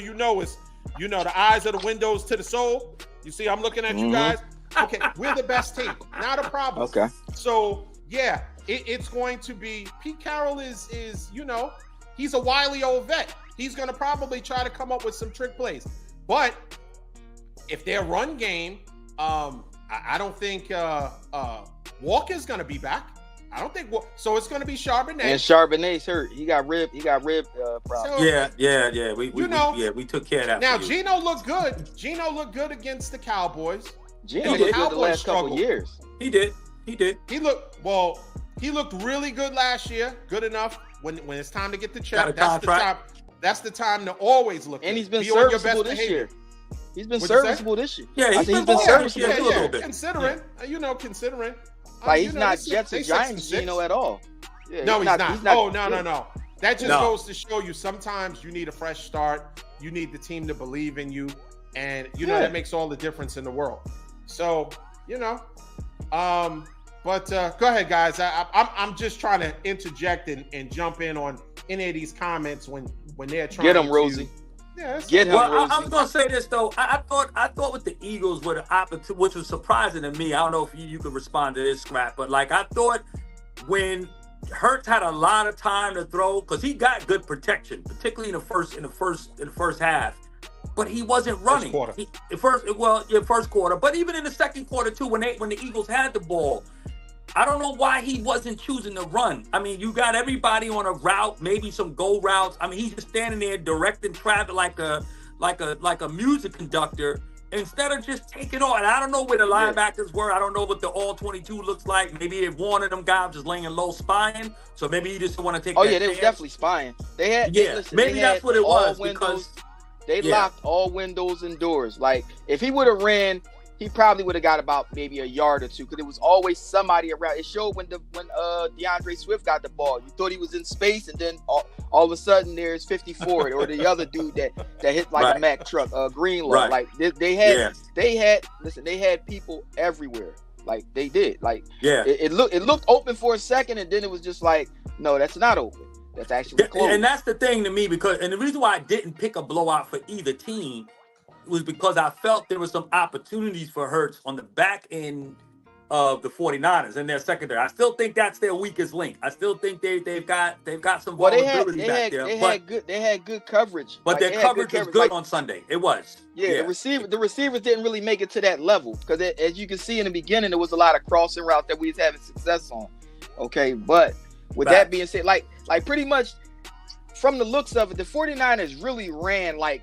the eyes are the windows to the soul. You see, I'm looking at you guys. Okay, we're the best team. Not a problem. Okay. So it's going to be Pete Carroll is he's a wily old vet. He's going to probably try to come up with some trick plays. But if their run game, I don't think Walker's going to be back. I don't think so. It's going to be Charbonnet. And Charbonnet's hurt. He got rib problems. So, yeah. We took care of that. Now Geno looked good. Geno looked good against the Cowboys. Geno looked good the last couple years. He did. He looked really good last year. Good enough when it's time to get the check. That's the time to always look. And he's been serviceable this year. He's been serviceable this year. Yeah, he's been serviceable a little bit. Considering. Like he's not Jets or Giants Geno at all. Yeah, no, he's not. Oh, no. That just goes to show you sometimes you need a fresh start. You need the team to believe in you. And, that makes all the difference in the world. So, but go ahead, guys. I'm just trying to interject and jump in on any of these comments when they're trying to. Get them, Rosie. Get him, Rosie. I'm going to say this, though. I thought with the Eagles were the opportunity, which was surprising to me. I don't know if you could respond to this, Scrap, but I thought when Hurts had a lot of time to throw, because he got good protection, particularly in the first half. but he wasn't running. First quarter. But even in the second quarter too, when the Eagles had the ball, I don't know why he wasn't choosing to run. I mean, you got everybody on a route, maybe some go routes. I mean, he's just standing there directing traffic like a music conductor instead of just taking off. And I don't know where the linebackers were. I don't know what the all 22 looks like. Maybe if one of them guys just laying low spying. So maybe he just want to take. Oh yeah, they were definitely spying. They had. Maybe that's what it was because they locked all windows and doors. Like if he would have ran, he probably would have got about maybe a yard or two because there was always somebody around. It showed when DeAndre Swift got the ball. You thought he was in space, and then all of a sudden there's 54 or the other dude that hit like a Mack truck, Greenlaw. Right. Like they had people everywhere. Like they did. Like it looked open for a second, and then it was just like, no, that's not open. That's actually closed. And that's the thing to me and the reason why I didn't pick a blowout for either team was because I felt there were some opportunities for Hurts on the back end of the 49ers in their secondary. I still think that's their weakest link. I still think they've got some vulnerability back there. They had good coverage. But their coverage was good on Sunday. It was. Yeah, the receivers didn't really make it to that level because as you can see in the beginning, there was a lot of crossing route that we was having success on. Okay, but with that being said, like pretty much from the looks of it, the 49ers really ran like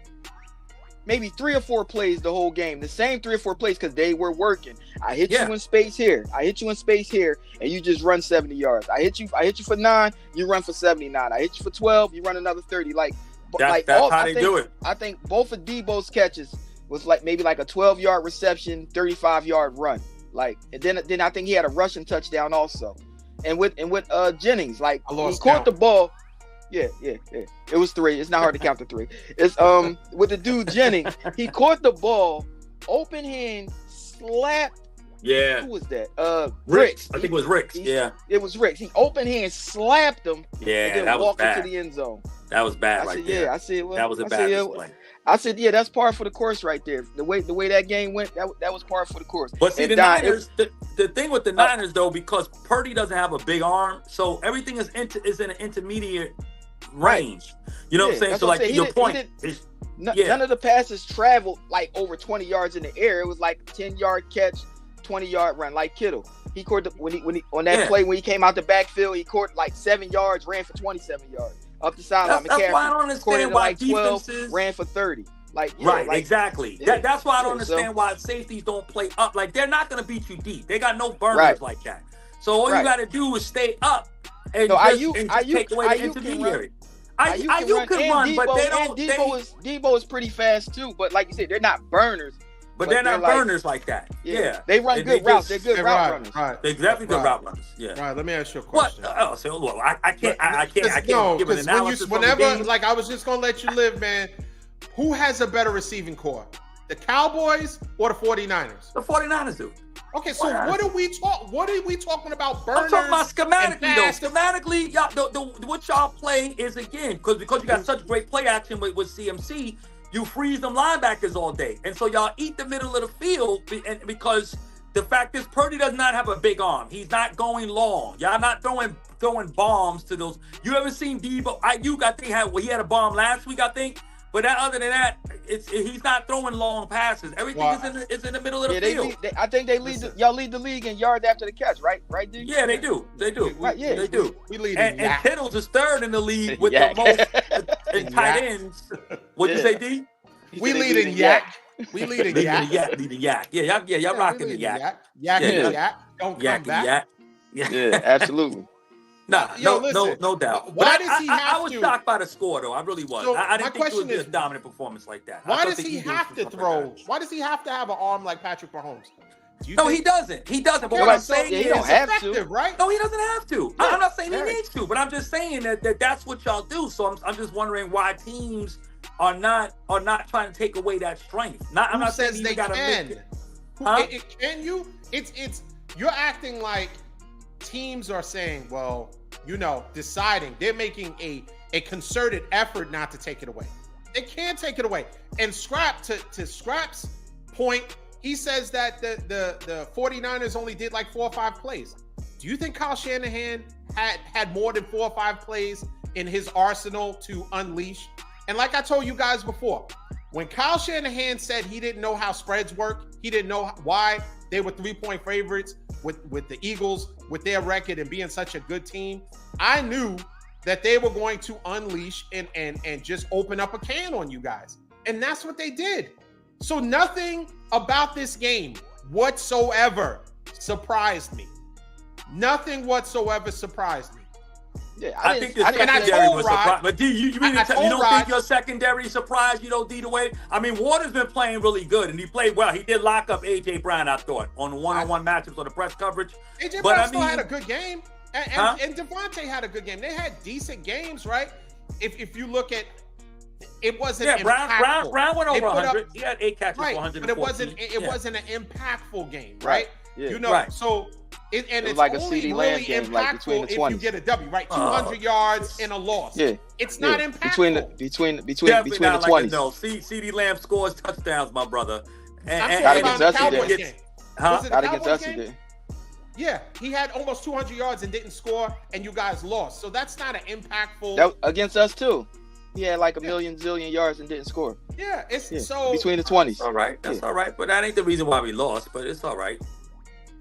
maybe 3 or 4 plays the whole game. The same 3 or 4 plays because they were working. I hit you in space here. I hit you in space here, and you just run 70 yards. I hit you for 9, you run for 79. I hit you for 12, you run another 30. That's how they do it. I think both of Debo's catches was like maybe like a 12-yard reception, 35-yard run. Like, and then I think he had a rushing touchdown also. And with Jennings, like he caught the ball. Yeah. It was 3. It's not hard to count to 3. It's with the dude Jennings, he caught the ball, open hand, slapped. Yeah. Who was that? Ricks. I think it was Ricks. It was Ricks. He open hand slapped him. Yeah, and then that was walked bad. into the end zone. That was bad there. I said, well, that was a bad display. I said, yeah, that's par for the course right there. The way that game went, that was par for the course. But see, the Niners, the thing with the Niners though, because Purdy doesn't have a big arm, so everything is in an intermediate range. You know what I'm saying? So like your point is, none of the passes traveled like over 20 yards in the air. It was like 10-yard catch, 20-yard run, like Kittle. He caught when he on that play when he came out the backfield, he caught like 7 yards, ran for 27 yards. Up the sideline, that's why I don't understand why like 12, defenses ran for 30. Exactly. That's why I don't understand why safeties don't play up. Like they're not going to beat you deep. They got no burners like that. So all you got to do is stay up and just take away the intermediary. Ayuk can run, but they don't. Debo is pretty fast too. But like you said, they're not burners. But they're not burners like that. Yeah. They run good routes. They're good route runners. Right. They're definitely good route runners. Yeah. Right. Let me ask you a question. What? I can't give an analysis. Whenever, like, I was just gonna let you live, man. Who has a better receiving core? The Cowboys or the 49ers? The 49ers do. Okay, so what are we talking about? Burners. I'm talking about schematically though. Schematically, y'all, what y'all play is again because you got such great play action with CMC. You freeze them linebackers all day. And so y'all eat the middle of the field because the fact is Purdy does not have a big arm. He's not going long. Y'all not throwing bombs to those. You ever seen Debo? Ayuk, I think, he had a bomb last week, I think. But other than that, he's not throwing long passes. Everything is in the middle of the field. I think y'all lead the league in yards after the catch, right? Right, dude? Yeah, they do. They do. They do. We lead and Kittle's is 3rd in the league with the most tight ends. What'd you say, D? We lead in yak. We lead in yak. Leading yak. Yeah, y'all rocking the yak. Yak. Don't come back. Yeah, absolutely. No doubt. Why does he have to? I was shocked by the score, though. I really was. So I didn't think it would be a dominant performance like that. Why does he have to throw? Why does he have to have an arm like Patrick Mahomes? No, he doesn't. He doesn't. But what I'm saying is, he don't have to, right? No, he doesn't have to. Yeah, I'm not saying he needs to, but I'm just saying that's what y'all do. So I'm just wondering why teams are not trying to take away that strength. I'm not saying they got to can. make it. Huh? Can you? It's you're acting like teams are saying, well, deciding they're making a concerted effort not to take it away. They can't take it away. And to Scrap's point, he says that the 49ers only did like 4 or 5 plays. Do you think Kyle Shanahan had more than 4 or 5 plays in his arsenal to unleash? And like I told you guys before, When Kyle Shanahan said he didn't know how spreads work, he didn't know why they were 3-point favorites with the Eagles, with their record and being such a good team, I knew that they were going to unleash and just open up a can on you guys. And that's what they did. So nothing about this game whatsoever surprised me. Nothing whatsoever surprised me. Yeah, I think the secondary was surprised. But D, you mean you don't think your secondary surprised you, though, D, the way? I mean, Water's been playing really good, and he played well. He did lock up A.J. Brown, I thought, on one-on-one matchups on the press coverage. A.J. Brown still had a good game. And Devontae had a good game. They had decent games, right? If you look at it, wasn't impactful. Brown went over 100. He had 8 catches for 100. But it wasn't an impactful game, right? Yeah. You know, so it's like a only CD really Lamb game, impactful like between the 20s. if you get a W, right? 200 yards and a loss. Yeah, it's not impactful. Between the 20s. No, CD Lamb scores touchdowns, my brother. Not against us, he did. Not against us, he did. Yeah, he had almost 200 yards and didn't score, and you guys lost. So that's not an impactful. That, against us too. He had like a zillion yards and didn't score. Yeah, so between the 20s. All right, that's all right. But that ain't the reason why we lost. But it's all right.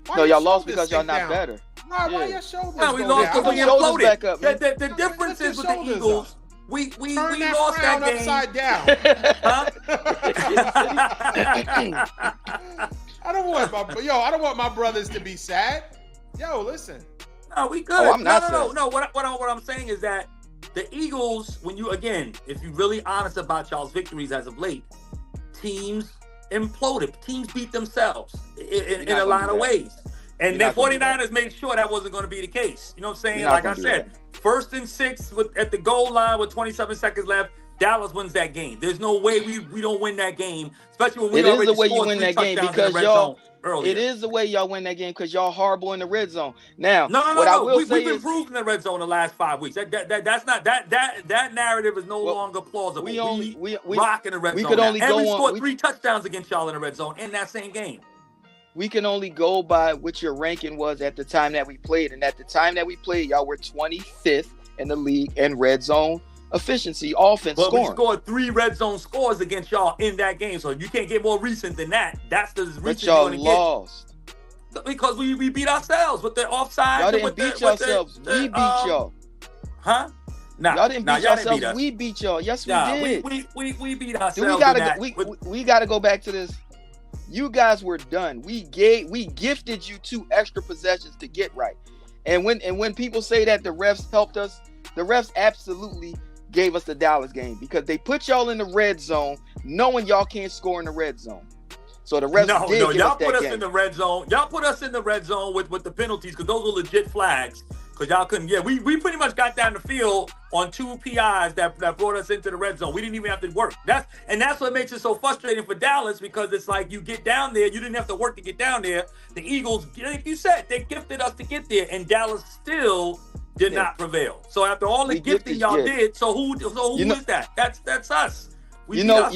Why no, y'all lost because y'all not better. Why your shoulders? No, we lost because we imploded. Back up, the difference is with the Eagles. We lost that game upside down. I don't want my brothers to be sad. Yo, listen. No, we good. I'm not sad. No. What I'm saying is that the Eagles, if you're really honest about y'all's victories as of late, teams imploded. Teams beat themselves in a lot of ways. And the 49ers made sure that wasn't going to be the case. You know what I'm saying? Like I said, 1st and 6 at the goal line with 27 seconds left, Dallas wins that game. There's no way we don't win that game, especially when we already scored 3 touchdowns in the red zone earlier. It is the way y'all win that game because y'all horrible in the red zone. Now, we've improved in the red zone the last 5 weeks. That's not that narrative is no longer plausible. We rock in the red zone. We scored 3 touchdowns against y'all in the red zone in that same game. We can only go by what your ranking was at the time that we played, and at the time that we played, y'all were 25th in the league in red zone efficiency offense scoring. We scored 3 red zone scores against y'all in that game, so you can't get more recent than that. That's the recent you're going to get. But y'all lost. Because we beat ourselves with the offside. Y'all didn't beat yourselves. We beat y'all. Huh? Nah, y'all didn't beat yourselves. Didn't we beat y'all. Yes, we did. We beat ourselves. We gotta go back to this. You guys were done. We gifted you 2 extra possessions to get right. And when people say that the refs helped us, the refs absolutely gave us the Dallas game because they put y'all in the red zone knowing y'all can't score in the red zone. So the refs did give y'all us that put us game. in the red zone. Y'all put us in the red zone with the penalties because those were legit flags. Because y'all couldn't we pretty much got down the field on 2 PIs that brought us into the red zone. We didn't even have to work. That's what makes it so frustrating for Dallas because it's like you get down there, you didn't have to work to get down there. The Eagles, like you said, they gifted us to get there, and Dallas still did not prevail. So after all the gifting y'all did, so who is that? That's us. You know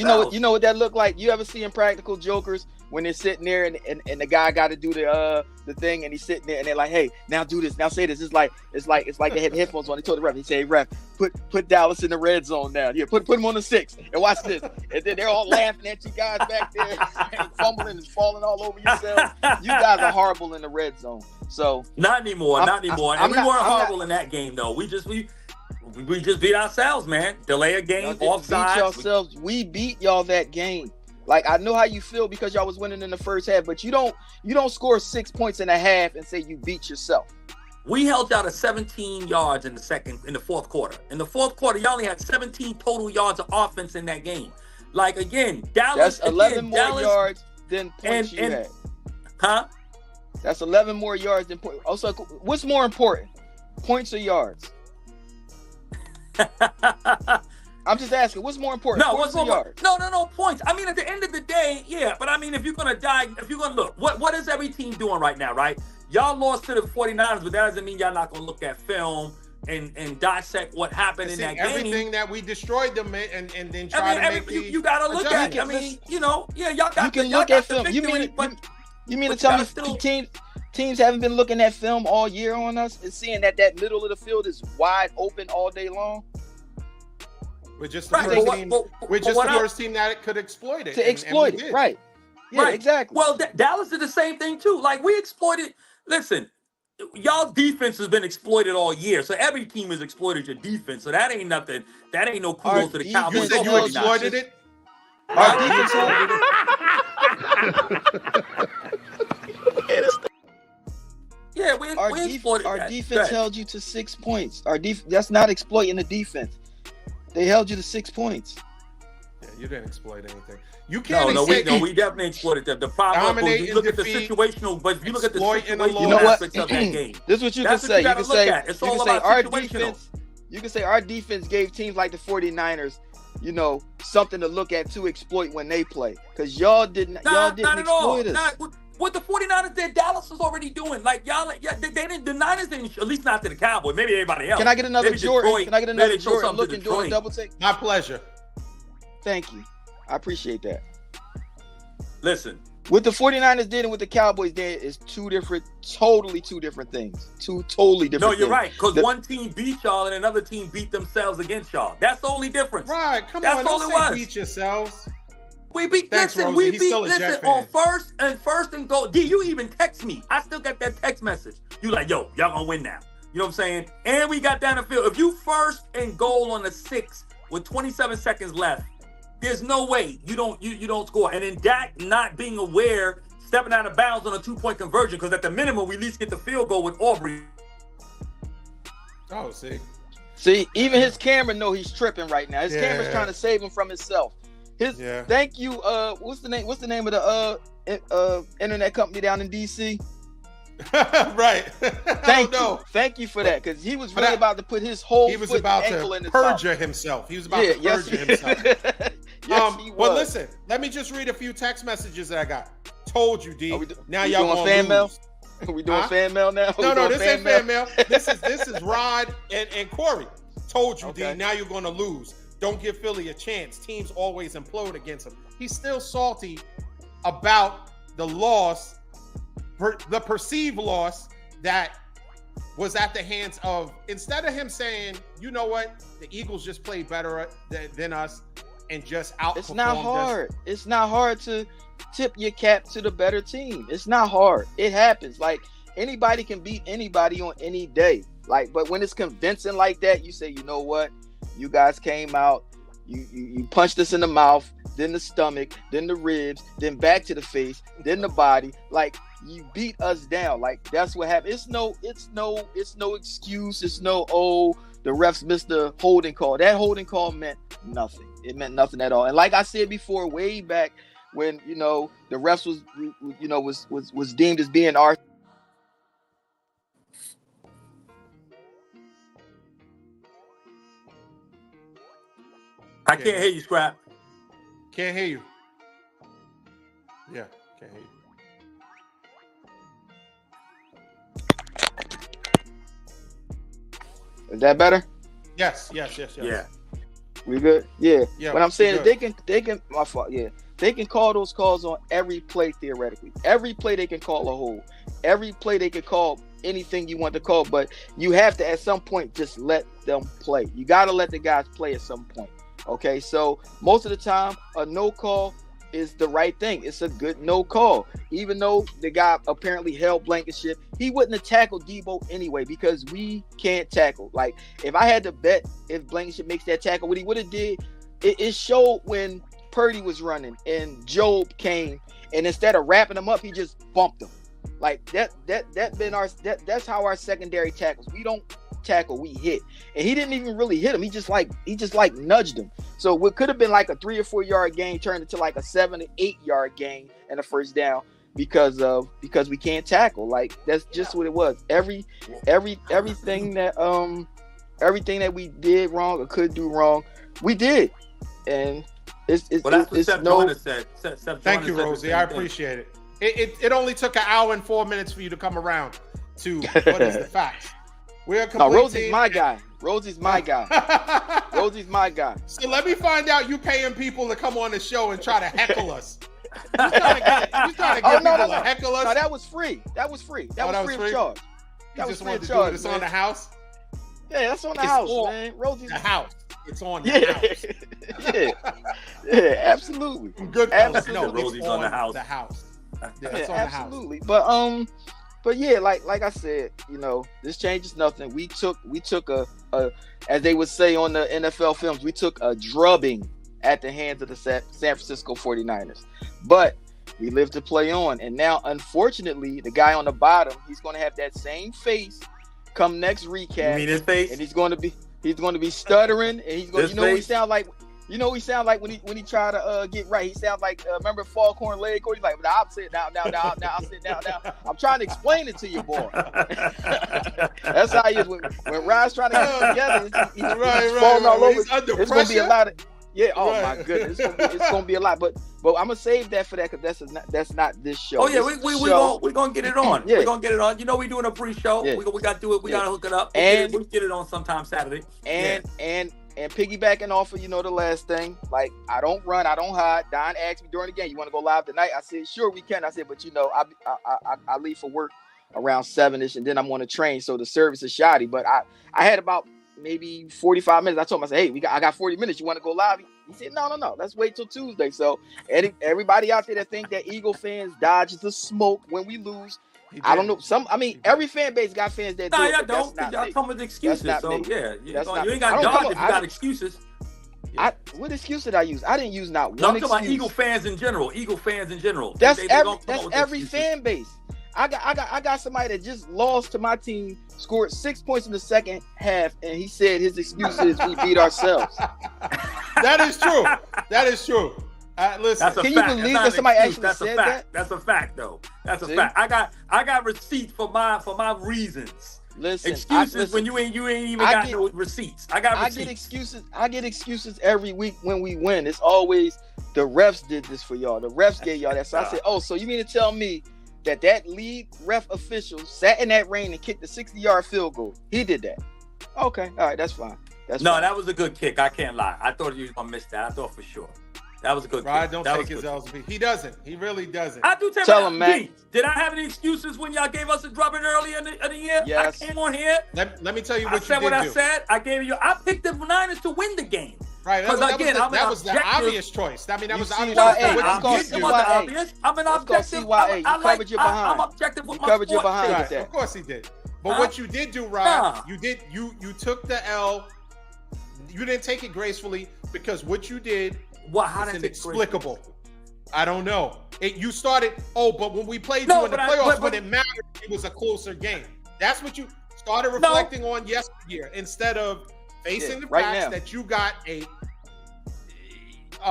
what that looked like? You ever see Impractical Jokers when they're sitting there and the guy got to do the thing and he's sitting there and they're like, hey, now do this, now say this. It's like they had headphones on. He told the ref, he said, hey, ref, put Dallas in the red zone now. Yeah, put him on the 6 and watch this. And then they're all laughing at you guys back there and fumbling and falling all over yourselves. You guys are horrible in the red zone. So not anymore. And we weren't horrible in that game though. We just beat ourselves, man. Delay a game, offside. Beat yourselves. We beat y'all that game. Like, I know how you feel because y'all was winning in the first half, but you don't score 6 points in a half and say you beat yourself. We held y'all to 17 yards in the fourth quarter. In the fourth quarter, y'all only had 17 total yards of offense in that game. Like, again, Dallas. That's 11 more yards than points you had. Huh? That's 11 more yards than points. Also, what's more important, points or yards? I'm just asking, what's more important? Points or yards? No, points. I mean, at the end of the day, yeah. But I mean, if you're gonna look, what is every team doing right now, right? Y'all lost to the 49ers, but that doesn't mean y'all not gonna look at film and dissect what happened in that game. Everything that we destroyed them and then try to make you gotta look at it. I mean, y'all got. You can look at film. You mean to tell me teams haven't been looking at film all year on us and seeing that middle of the field is wide open all day long? We're just the Right, first but team. what- We're but just what the I- first team that could exploit it. To exploit it, right? Yeah, Right. exactly. Well, Dallas did the same thing too. Like we exploited. Listen, y'all defense has been exploited all year, so every team has exploited your defense. So that ain't nothing. That ain't no Our kudos to the defense Cowboys. You said you held exploited it. Our defense Yeah, we exploited our that. defense Right. held you to 6 points. That's not exploiting the defense. They held you to 6 points. Yeah, you didn't exploit anything. You can't. We definitely exploited that. The problem was Dominate you and look at the defeat, situational, but if you look at the exploit in the situational loss. You know what? aspects of that game. This is what you That's can what say. you You gotta can look say, at. It's you all can say about our situational. defense. You can say our defense gave teams like the 49ers, something to look at to exploit when they play. Because y'all didn't Not at all. exploit us. What the 49ers did, Dallas was already doing. Like y'all, yeah, they didn't. The Niners didn't. At least not to the Cowboys. Maybe everybody else. Can I get another Maybe Jordan? Detroit, Can I get another maybe they throw Jordan something to look and do a Detroit. double take? My pleasure. Thank you. I appreciate that. Listen, What the 49ers did and what the Cowboys did is totally two different things. Two totally different no, you're things. right. Because one team beat y'all and another team beat themselves against y'all. That's the only difference. Right. Come That's on. all Don't it say was. beat yourselves. We beat. Thanks, Listen, Rosie. we He's beat. still a Jet Listen, fan. on first and goal. D, you even text me. I still got that text message. You like, yo, y'all gonna win now. You know what I'm saying? And we got down the field. If you first and goal on the 6 with 27 seconds left, there's no way you don't score. And then Dak not being aware, stepping out of bounds on a 2-point conversion, because at the minimum we at least get the field goal with Aubrey. Oh, see. See, even his camera know he's tripping right now. His Yeah. camera's trying to save him from himself. Yeah. Thank you. What's the name of the internet company down in DC? Right. Thank you for that, because he was But really I- about to put his whole He was foot about and ankle in to his mouth. perjure himself. He was about Yeah, to yes, perjure himself. yes, he was. But listen, let me just read a few text messages that I got. Told you, D. Now we y'all doing gonna fan lose. mail? Are we doing Huh? fan mail now? No, this ain't fan mail. This is Rod and Corey. Told you, Okay. D. Now you're gonna lose. Don't give Philly a chance. Teams always implode against him. He's still salty about the loss, the perceived loss that was at the hands of, instead of him saying, you know what, the Eagles just played better than us and just outperformed It's not us. hard. It's not hard to tip your cap to the better team. It's not hard. It happens. Like, anybody can beat anybody on any day. Like, but when it's convincing like that, you say, you know what, you guys came out, you punched us in the mouth, then the stomach, then the ribs, then back to the face, then the body. Like, you beat us down. Like, that's what happened. It's no excuse. It's no, oh, the refs missed the holding call. That holding call meant nothing. It meant nothing at all. And like I said before, way back when, the refs was deemed as being our. I can't hear you, Scrap. Can't hear you. Yeah, can't hear you. Is that better? Yes. Yeah. We good? Yeah. Yeah, But I'm saying we that they can my fault, yeah. They can call those calls on every play theoretically. Every play they can call a hold. Every play they can call anything you want to call, but you have to at some point just let them play. You got to let the guys play at some point. Okay? So, most of the time a no call is the right thing. It's a good no call. Even though the guy apparently held Blankenship, he wouldn't have tackled Debo anyway because we can't tackle. Like, if I had to bet if Blankenship makes that tackle, what he would have did, it showed when Purdy was running and Job came, and instead of wrapping him up, he just bumped him. Like, that's how our secondary tackles. We don't tackle, we hit. And he didn't even really hit him. He just nudged him. So what could have been like a 3 or 4 yard gain turned into like a 7 or 8 yard gain and a first down because we can't tackle. Like, that's just what it was. Everything that we did wrong or could do wrong, we did. And it's That's what Seth no. Joyner said. Thank you, Rosie. I appreciate it. It only took an hour and 4 minutes for you to come around to what is the facts. We're a complete Rosie's team. my guy. Rosie's my guy. Rosie's my guy. So let me find out you paying people to come on the show and try to heckle us. You trying to get people to heckle us? No, that was free. That was free. That was free of charge. You That was just free wanted of to charge, do this man. on the house? Yeah, that's on the It's house, all man. Rosie's The house. It's on the house. Yeah, absolutely. Good. Absolutely. No, Rosie's it's on on the house. The house. Yeah, Yeah, it's on absolutely. But yeah, like I said, this changes nothing. We took a as they would say on the NFL films, we took a drubbing at the hands of the San Francisco 49ers. But we live to play on. And now, unfortunately, the guy on the bottom, he's going to have that same face come next recap. You mean his face? And he's going to be stuttering, and he's going. This What he face? sound like. You know, he sound like when he try to get right. He sounds like remember Foghorn Leghorn. He's like, now I'm sitting now. I sit down. I'm trying to explain it to you, boy. That's how he is when Ryan's trying to get it together. He's falling all over. He's under It's gonna be a pressure. lot of Oh Right. my goodness, it's gonna be a lot. But I'm gonna save that for that because that's not this show. Oh yeah, This we're gonna get it on. Yeah. We're gonna get it on. We're doing a pre-show. Yeah. We gotta do it. We gotta hook it up. And- We'll get it on sometime Saturday. And piggybacking off of the last thing, like I don't run, I don't hide. Don asked me during the game, "You want to go live tonight?" I said, "Sure, we can." I said, "But I leave for work around 7ish, and then I'm on a train, so the service is shoddy." But I had about maybe 45 minutes. I told him, I said, "Hey, I got 40 minutes. You want to go live?" He said, No. Let's wait till Tuesday. So everybody out there that think that Eagle fans dodge the smoke when we lose, I don't know. Every fan base got fans that do Nah, it, y'all but that's don't. not Y'all me. come with excuses. That's So not me. yeah, you That's not ain't me. got I don't dodge come- if you got excuses. What excuse did I use? I didn't use not No, one I'm talking about excuse. Eagle fans in general. That's They gonna come that's up with every excuses. fan base. I got somebody that just lost to my team, scored 6 points in the second half, and he said his excuse is we beat ourselves. That is true. That is true. Listen, That's a Can you fact. believe That's not that an somebody excuse. actually That's a said fact. that? That's a fact, though. That's a See? fact. I got receipts for my reasons. Listen, Excuses when you ain't even I got get- no receipts. I got I receipts. get excuses every week when we win. It's always the refs did this for y'all. The refs gave y'all that. So I said, so you mean to tell me that lead ref official sat in that rain and kicked a 60-yard field goal? He did that. Okay, all right, that's fine. That's fine. That was a good kick. I can't lie. I thought you was gonna miss that. I thought for sure. That was a good Ryan, kick. don't That take was his good. L's. He doesn't. He really doesn't. I do Tell him, Matt. Did I have any excuses when y'all gave us a drubbing earlier in the year? Yes. I came on here. Let me tell you I what said you what did I do. said. I picked the Niners to win the game. Right. That 'Cause was, again, that I'm was the objective. obvious choice. I mean, that You was the see obvious why- choice. hey, What let's you go did see do- It why- wasn't hey, obvious. I'm an let's go objective. see why, hey, you covered your behind. I'm objective with You my covered your sport. behind. Right, that. of course he did. But Huh? what you did do, Ryan, Nah. you took the L. You didn't take it gracefully because what you did Well, how is did it inexplicable. I don't know. You started, but when we played No, you in the but playoffs, but- when it mattered, it was a closer game. That's what you started reflecting on yesteryear instead of facing the right facts now. that you got a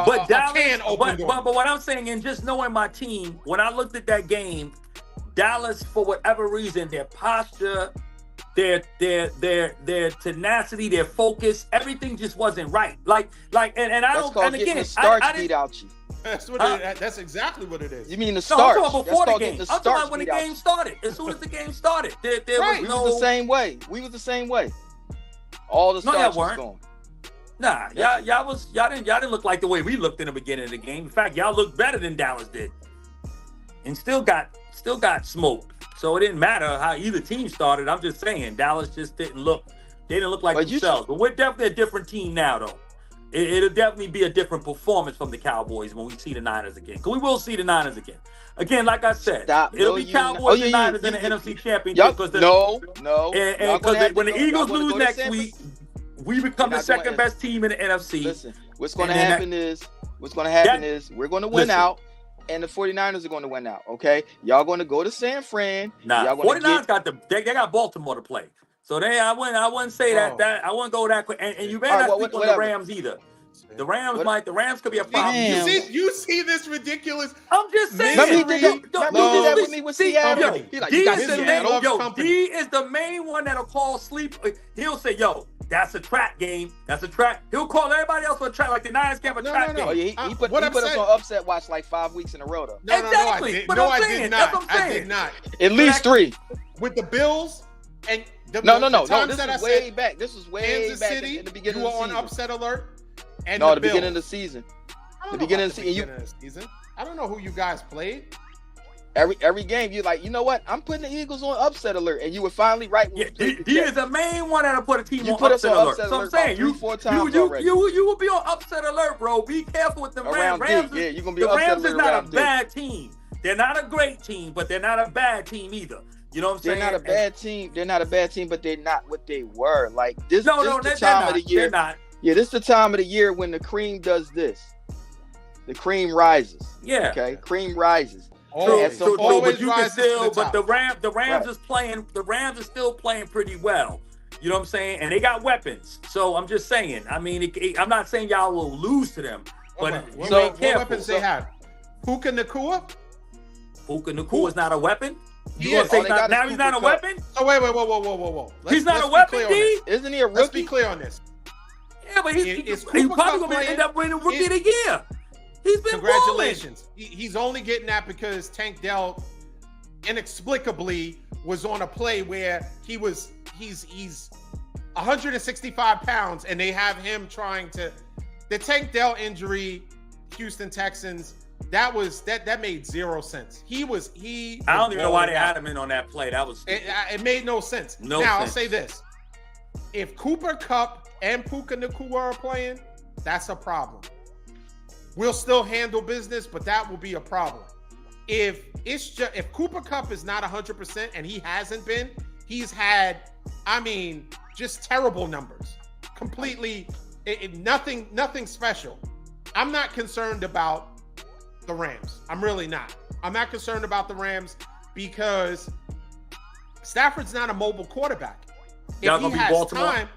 But Dallas, can open but what I'm saying, and just knowing my team, when I looked at that game, Dallas, for whatever reason, their posture, their tenacity, their focus, everything just wasn't right. Like, and I That's don't. called And getting again, the starch I beat didn't. out you. That's exactly what it is. You mean the No, I'm starch? talking about That's before the called game. getting I'm the talking starch about when the beat out game you. started. As soon as the game started, there Right. We was no. was the same way. We was the same way. All the No, y'all starch was weren't. gone. Nah, y'all didn't look like the way we looked in the beginning of the game. In fact, y'all looked better than Dallas did, and still got smoked. So it didn't matter how either team started. I'm just saying Dallas just didn't look. They didn't look like But you themselves. But we're definitely a different team now, though. It'll definitely be a different performance from the Cowboys when we see the Niners again. Because we will see the Niners again. Again, like I said, Stop. it'll No, be you- Cowboys oh, yeah, and yeah, Niners in the yeah. NFC Championship. Yup. Because No. and Y'all because gonna have when to the go- Eagles y'all gonna lose go to next San week, we become We're the not doing second it. best team in the NFC. Listen, what's going to And then happen is we're going to win Listen. out, and the 49ers are going to win out. Okay, y'all going to go to San Fran. Nah, y'all gonna 49ers they got Baltimore to play. So I wouldn't say Oh. that I wouldn't go that quick. And you better All right, not well, speak on the whatever. Rams either. The Rams What- the Rams could be a problem. Damn. You see this ridiculous? I'm just saying. Remember he did that? Remember he did that with me with Seattle? Yo, He like, D you got is the Seattle. main, yo, company. D is the main one that'll call sleep. He'll say, yo, that's a track game. That's a track. He'll call everybody else for a track like the Niners can't have a No, track no, no. Oh, game. yeah, he put What I'm us saying- on upset watch like 5 weeks in a row though. No, Exactly. no, I did. But No, I'm I saying, did that's not. what I'm I did saying. not. At least 3. With the Bills and the No. the This times is that I way said back. This was way Kansas back City, in the beginning you of were the on season. upset alert. And No, the the beginning of Bills. the season. I don't the know beginning about of the season. beginning of the season. I don't know who you guys played. every game, you're like, you know what? I'm putting the Eagles on upset alert, and you were finally right. When He is the main one that'll put a team You on put us upset on alert. upset So I'm alert saying about 3-4 times already. you will be on upset alert, bro. Be careful with the Rams. Around D, yeah, you're gonna be the upset Rams alert is not a around D. bad team. They're not a great team, but they're not a bad team either. You know what I'm saying? They're not a bad team. They're not a bad team, but they're not what they were. Like this, No, the they're time not. of the year. They're not. Yeah, this is the time of the year when the cream does this. The cream rises. Yeah. Okay, cream rises. True, At some point- but you can rises to still. the But top. the Rams Right. is playing. The Rams are still playing pretty well. You know what I'm saying? And they got weapons. So I'm just saying. I mean, I'm not saying y'all will lose to them, but What you ain't careful. weapons they have? Puka Nacua? Puka Nacua is not a weapon. You He gonna is. say All they got now is he's not a Cooper Kupp. weapon? Oh, wait. Whoa. He's not a be weapon, clear on D? this. Isn't he a rookie? Let's be clear on this. Yeah, but Is he's Cooper probably Kupp gonna playing? end up winning Rookie of the Year. He's been Congratulations. He's only getting that because Tank Dell inexplicably was on a play where he's 165 pounds and they have him trying to the Tank Dell injury, Houston Texans, that made zero sense. He I don't even know why they balling had out. him in on that play. That was It made no sense. No now, sense. I'll say this. If Cooper Kupp and Puka Nacua are playing, that's a problem. We'll still handle business, but that will be a problem. If Cooper Kupp is not 100% and he hasn't been, he's had, just terrible numbers. Completely, nothing special. I'm not concerned about the Rams. I'm really not. I'm not concerned about the Rams because Stafford's not a mobile quarterback. Y'all If he gonna be has Baltimore? time,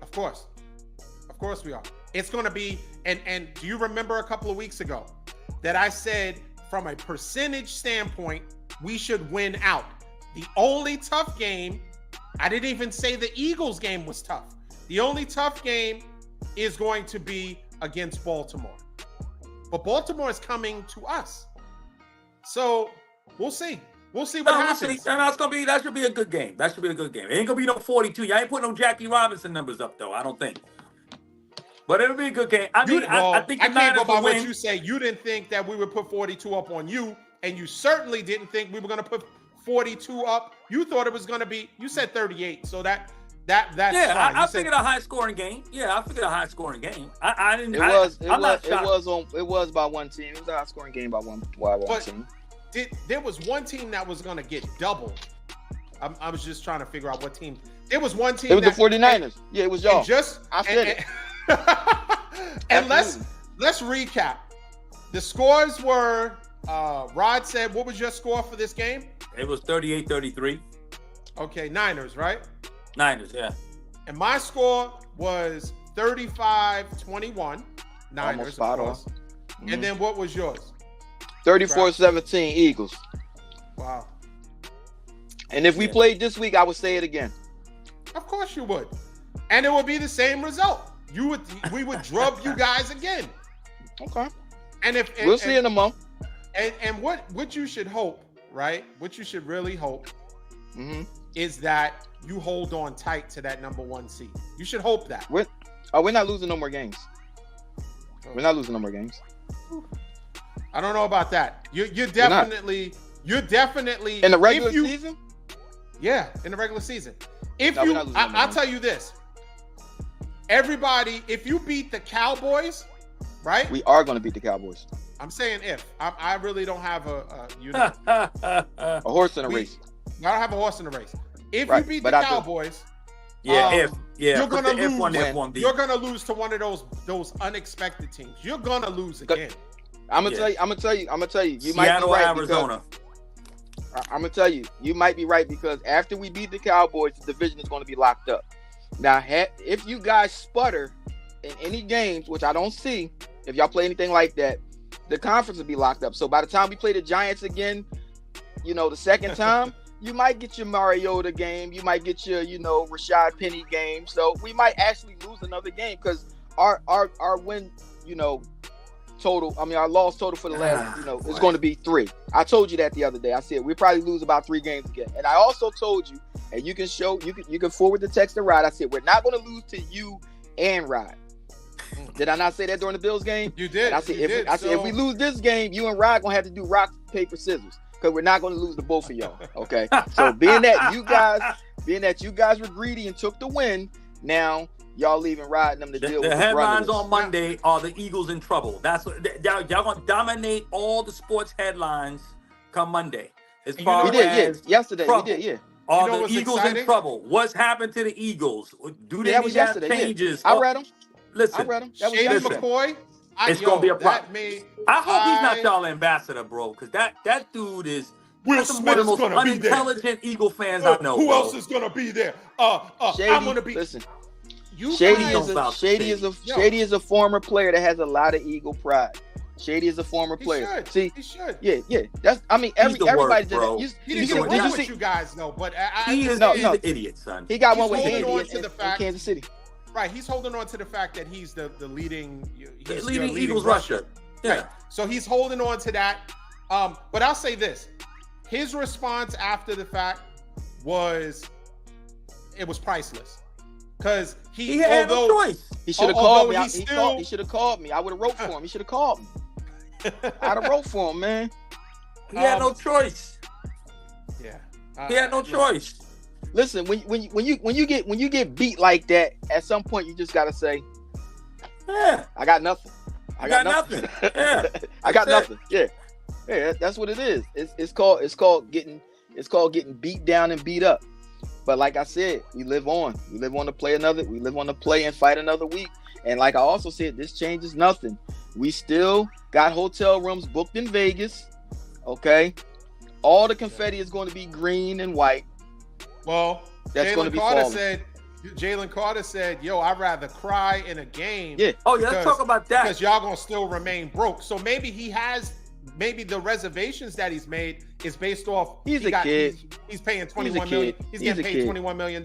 of course we are. It's going to be, and do you remember a couple of weeks ago that I said from a percentage standpoint, we should win out. The only tough game, I didn't even say the Eagles game was tough. The only tough game is going to be against Baltimore. But Baltimore is coming to us. So we'll see. We'll see what happens. That should be a good game. That should be a good game. It ain't gonna be no 42. Y'all ain't putting no Jackie Robinson numbers up though. I don't think. But it'll be a good game. I think the I can't Niners go by will what win. you say. You didn't think that we would put 42 up on you, and you certainly didn't think we were going to put 42 up. You thought it was going to be. You said 38, so that's Yeah, fine. I figured a high scoring game. Yeah, I figured a high scoring game. I didn't. It was by one team. It was a high scoring game by one team. There was one team that was going to get doubled. I was just trying to figure out what team. There was one team. It was the 49ers. Yeah, it was y'all. I said it. And let's recap. The scores were, Rod said, what was your score for this game? It was 38-33. Okay, Niners, right? Niners, yeah. And my score was 35-21. Niners, spot of course. on. And then what was yours? 34-17 Eagles. Wow. And if we played this week, I would say it again. Of course you would. And it would be the same result. We would drub you guys again. Okay. And we'll see in a month. And what you should hope, right? What you should really hope Mm-hmm. is that you hold on tight to that number 1 seed. You should hope that. We're not losing no more games. We're not losing no more games. I don't know about that. You're definitely in the regular season. Yeah, in the regular season. I'll tell you this. Everybody, if you beat the Cowboys, right? We are going to beat the Cowboys. I'm saying if. I really don't have a horse in a race. I don't have a horse in the race. If Right, you beat but the I do. Cowboys, You're you're gonna lose. F1B. You're gonna lose to one of those unexpected teams. You're gonna lose again. I'm gonna tell you. You might be Seattle, right Arizona. I'm gonna tell you. You might be right because after we beat the Cowboys, the division is going to be locked up. Now, if you guys sputter in any games, which I don't see, if y'all play anything like that, the conference will be locked up. So by the time we play the Giants again, the second time, you might get your Mariota game. You might get your, Rashad Penny game. So we might actually lose another game because our win, total. Our loss total for the last, is going to be 3. I told you that the other day. I said we probably lose about 3 games again. And I also told you, and you can forward the text to Rod. I said we're not going to lose to you and Rod. Did I not say that during the Bills game? You did. And I said, if we lose this game, you and Rod gonna have to do rock, paper, scissors, because we're not gonna lose the both of y'all. Okay. So being that you guys were greedy and took the win, now y'all leaving Rod and them to deal with the headlines brothers. on Monday are the Eagles in trouble. That's what y'all gonna dominate all the sports headlines come Monday. As far We did, as yesterday. trouble. We did, yeah. Are You know the what's Eagles exciting? in trouble? What's happened to the Eagles? Do they That need was to have yesterday. changes? Yeah. I read them. Listen, I read them. That was Shady yesterday. McCoy. It's gonna be a problem. I hope he's not I- y'all ambassador, bro, because that dude is Will that's one Smith of is the most gonna be there. unintelligent Eagle fans I know. Who bro. else is gonna be there? Shady, I'm gonna be. listen. You Shady guys, is a former player that has a lot of Eagle pride. Shady is a former player. He should. Yeah. That's. I mean, He's the everybody worst, did bro. that. He He's didn't the get worst. one with you guys, though. But He's No. an idiot, son. He got one He's with holding on Andy to the in fact- Kansas City. right, he's holding on to the fact that he's the leading. He's leading your Eagles rusher. rusher. Yeah. Right. So he's holding on to that. But I'll say this: his response after the fact was priceless. Because He had no choice. He should have Although called me. he He should have called me. I would have wrote for him. He should have called me. I'd have wrote for him, man. He had no choice. Yeah. He had no choice. Listen, when you get beat like that, at some point you just gotta say, Yeah. I got nothing. I got nothing. Yeah. I got That's nothing. Yeah, that's what it is. It's called getting beat down and beat up. But like I said, we live on. We live on to play another. We live on to play and fight another week. And like I also said, this changes nothing. We still got hotel rooms booked in Vegas. Okay, all the confetti is going to be green and white. Well, That's going to be Jalen Carter said, "Yo, I'd rather cry in a game." Yeah. Oh, yeah, let's talk about that. Because y'all gonna still remain broke. So maybe maybe the reservations that he's made is based off. He's a kid. He's paying $21 He's a million. kid. He's He's getting a paid kid. $21 million.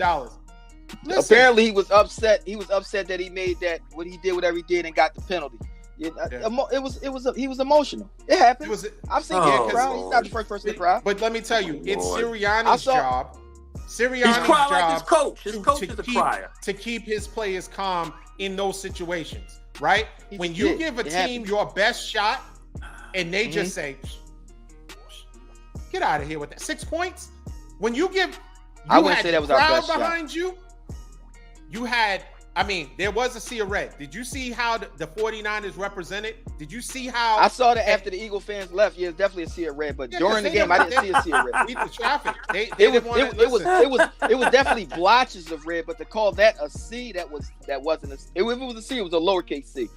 Listen, Apparently, he was upset. He was upset that he made that what he did, whatever he did, and got the penalty. He was emotional. It happens. I've seen Oh, kids cry. He's not the first person to cry. But let me tell you, it's Lord. Sirianni's job. He's crying like his coach. His coach is a crier. To keep his players calm in those situations, right? He's When a you kid. give a It team happens. your best shot and they just say, get out of here with that. 6 points? When you give, I wouldn't say that was our crowd best shot. behind you, you had, I mean, there was a sea of red. Did you see how the 49ers represented? Did you see how I saw that after the Eagle fans left. Yeah, it's definitely a sea of red. But Yeah, during the 'cause they game, I didn't- didn't see a sea of red. beat the traffic? They It didn't want to was definitely blotches of red, but to call that a C, that wasn't a. If it was a C, it was a lowercase C.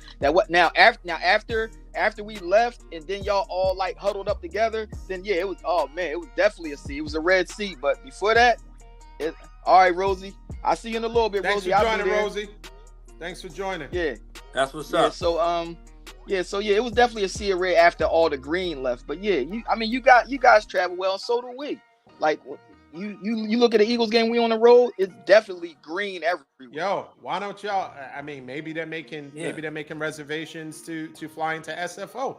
After we left and then y'all all like huddled up together, then yeah, it was it was definitely a C. It was a red C, but before that, all right, Rosie, I'll see you in a little bit, Thanks Rosie. for I'll joining, be there. Rosie. Thanks for joining. Yeah, That's what's yeah. up. So it was definitely a sea of red after all the green left. But yeah, you guys travel well, and so do we. Like you look at the Eagles game, we on the road, it's definitely green everywhere. Yo, why don't y'all? I mean, maybe they're making reservations to fly into SFO.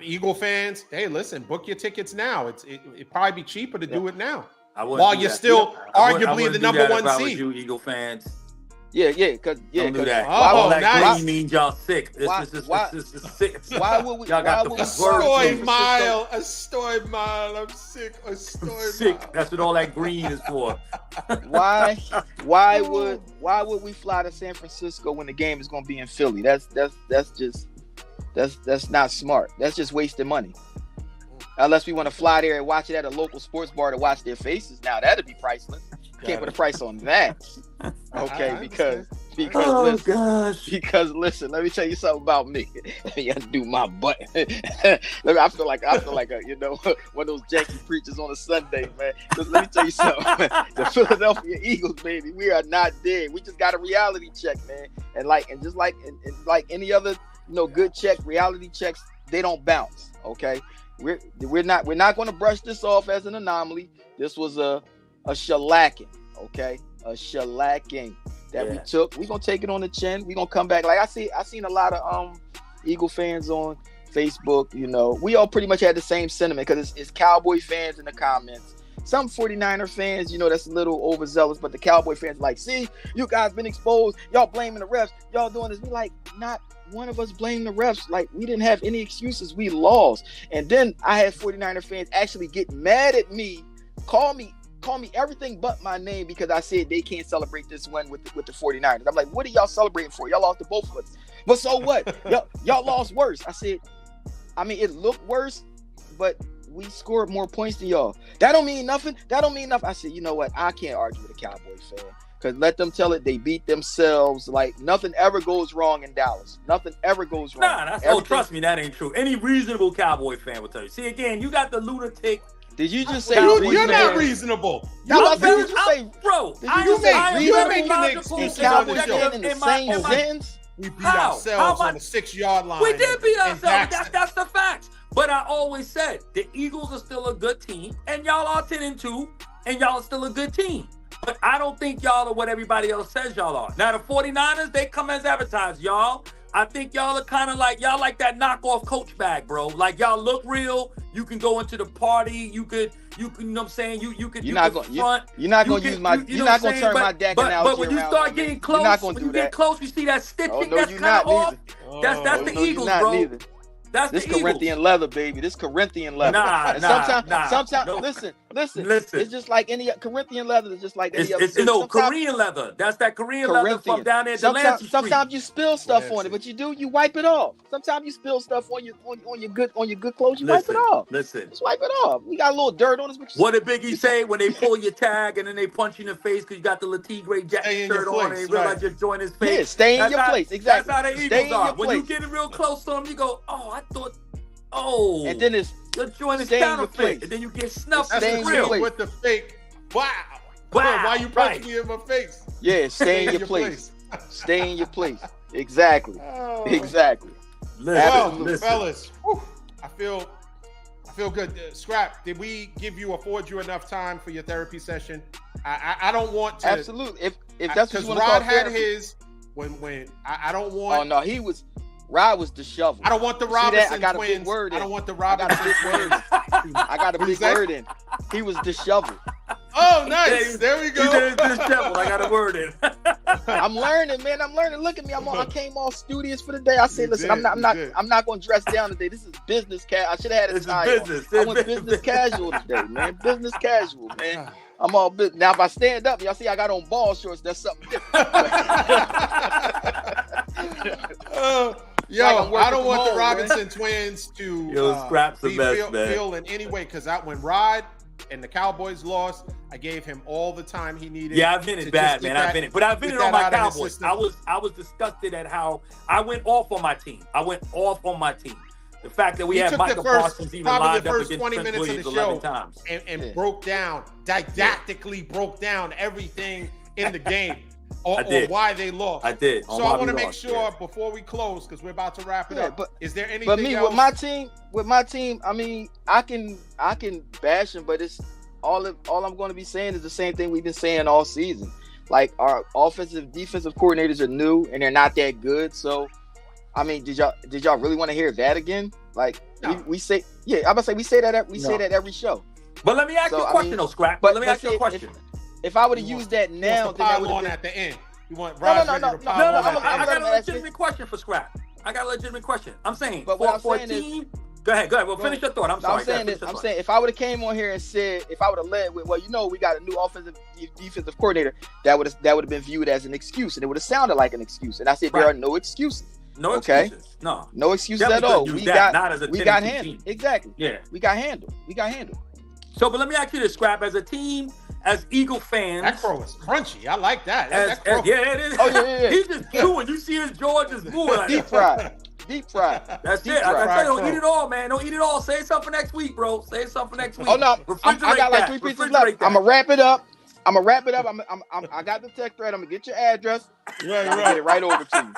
Eagle fans, hey, listen, book your tickets now. It'd probably be cheaper to do it now. I wouldn't While do you're that. still I arguably wouldn't the do number that one if I was seed. you Eagle fans. Don't do that. Oh, All that nice. green means y'all sick. Why- This is sick. Why would we? Y'all got the why would we- worst A story mile. I'm sick. A story sick. mile. That's what all that green is for. Why would we fly to San Francisco when the game is going to be in Philly? That's not smart. That's just wasting money. Unless we want to fly there and watch it at a local sports bar to watch their faces. Now that'd be priceless. Can't put a price on that. Okay, I because Oh gosh. because listen, let me tell you something about me. Let me undo my butt. I feel like a one of those janky preachers on a Sunday, man. Let me tell you something. The Philadelphia Eagles, baby, we are not dead. We just got a reality check, man. And just like any other good check, reality checks, they don't bounce. Okay, we're not going to brush this off as an anomaly. This was a shellacking. Okay, a shellacking that we took. We're gonna take it on the chin. We're gonna come back. Like I seen a lot of Eagle fans on Facebook. We all pretty much had the same sentiment because it's Cowboy fans in the comments some 49er fans, you know, that's a little overzealous, but the Cowboy fans are like, see, you guys been exposed. Y'all blaming the refs. Y'all doing this. We like, not one of us blame the refs. Like, we didn't have any excuses. We lost. And then I had 49er fans actually get mad at me, call me everything but my name because I said they can't celebrate this win with the 49ers. I'm like, what are y'all celebrating for? Y'all lost to both of us. But so what? y'all lost worse. I said, I mean, it looked worse, but we scored more points than y'all. That don't mean nothing. I said, you know what? I can't argue with a Cowboys fan. Because let them tell it, they beat themselves. Like, nothing ever goes wrong in Dallas. Nothing ever goes wrong. Trust me, that ain't true. Any reasonable Cowboy fan will tell you. See, again, you got the lunatic. Did you just say you're not reasonable? Bro, You're making the excuses on the show. In the same sentence? We beat ourselves on the 6-yard line. We did beat ourselves. That's the facts. But I always said the Eagles are still a good team, and y'all are 10-2, and y'all are still a good team. But I don't think y'all are what everybody else says y'all are. Now, the 49ers, they come as advertised, y'all. I think y'all are kind of like, y'all like that knockoff Coach bag, bro. Like, y'all look real. You can go into the party. You know what I'm saying? You're not going to turn my Dak analogy But when you start getting close, you see that stitching, that's kind of off. That's the Eagles, bro. Neither. That's this Corinthian leather, baby. This Corinthian leather. Sometimes, listen. It's just like any Corinthian leather. It's just like any other. Korean leather. That's that Korean leather from down there. Sometimes you spill stuff on it, but you wipe it off. Sometimes you spill stuff on your good clothes. You wipe it off. Just wipe it off. We got a little dirt on us. What did Biggie say when they pull your tag and then they punch you in the face because you got the Latigre jacket shirt on and they realize you're joining his face? Yeah, stay in your place. Exactly. That's how the Eagles are. When you get real close to them, you go, I thought, and then it's your joint is counterfeit, and then you get snuffed. That's real with the fake. Wow. Why you punching me in my face? Yeah, stay in your place. Stay in your place. Exactly. Exactly. Well, fellas, I feel good. Scrap, did we afford you enough time for your therapy session? I don't want to. Absolutely. If that's what you want to Rod call had therapy. his when I don't want. Oh no, Rod was disheveled. I don't want the Robinson I got twins. A big word in. I don't want the Robinson twins. I got a big word in. He was disheveled. Oh, nice. There we go. He did disheveled. I got a word in. I'm learning, man. I'm learning. Look at me. I came all studious for the day. I said, listen, I'm not going to dress down today. This is business casual. I should have had a tie on. I went business casual today, man. Business casual, man. I'm all business. Now, if I stand up, y'all see I got on ball shorts. That's something different. Yo, I don't want the Robinson twins to feel in any way because when Rod and the Cowboys lost, I gave him all the time he needed. Yeah, I've been it bad, man. I've been it on my Cowboys. I was disgusted at how I went off on my team. The fact that we had Michael Parsons even lined up against Trent Williams 11 times. And broke down, didactically broke down everything in the game. Or why they lost. I did. So I want to make sure before we close, because we're about to wrap it up. But is there anything But me else? with my team, I mean, I can bash them, but it's all I'm going to be saying is the same thing we've been saying all season. Like, our offensive, defensive coordinators are new and they're not that good. So, I mean, did y'all really want to hear that again? Like, no. we say, yeah, I'm gonna say we say that every show. But let me ask you a question, though, Scrap. But let me ask you a question. If I would have used that now, then I would have at the end. You want no. I got a legitimate question for Scrap. I'm saying, for a team. Go ahead. Well, finish your thought. I'm sorry. I'm saying if I would have came on here and said, if I would have led with, we got a new offensive defensive coordinator, that would have been viewed as an excuse, and it would have sounded like an excuse. And I said, there are no excuses. No excuses. No excuses at all. We got handled. Exactly. Yeah. We got handled. So, but let me ask you this, Scrap. As a team, as Eagle fans, that crow is crunchy. I like that. Yeah, it is. Oh yeah. He's just chewing. You see his jaw just moving. Deep fried. That's it. I tell you, don't eat it all, man. Don't eat it all. Say something next week, bro. Say something next week. Oh no, I got like 3 pieces left. I'm gonna wrap it up. I got the text thread. I'm gonna get your address. Right. Get it right over to you.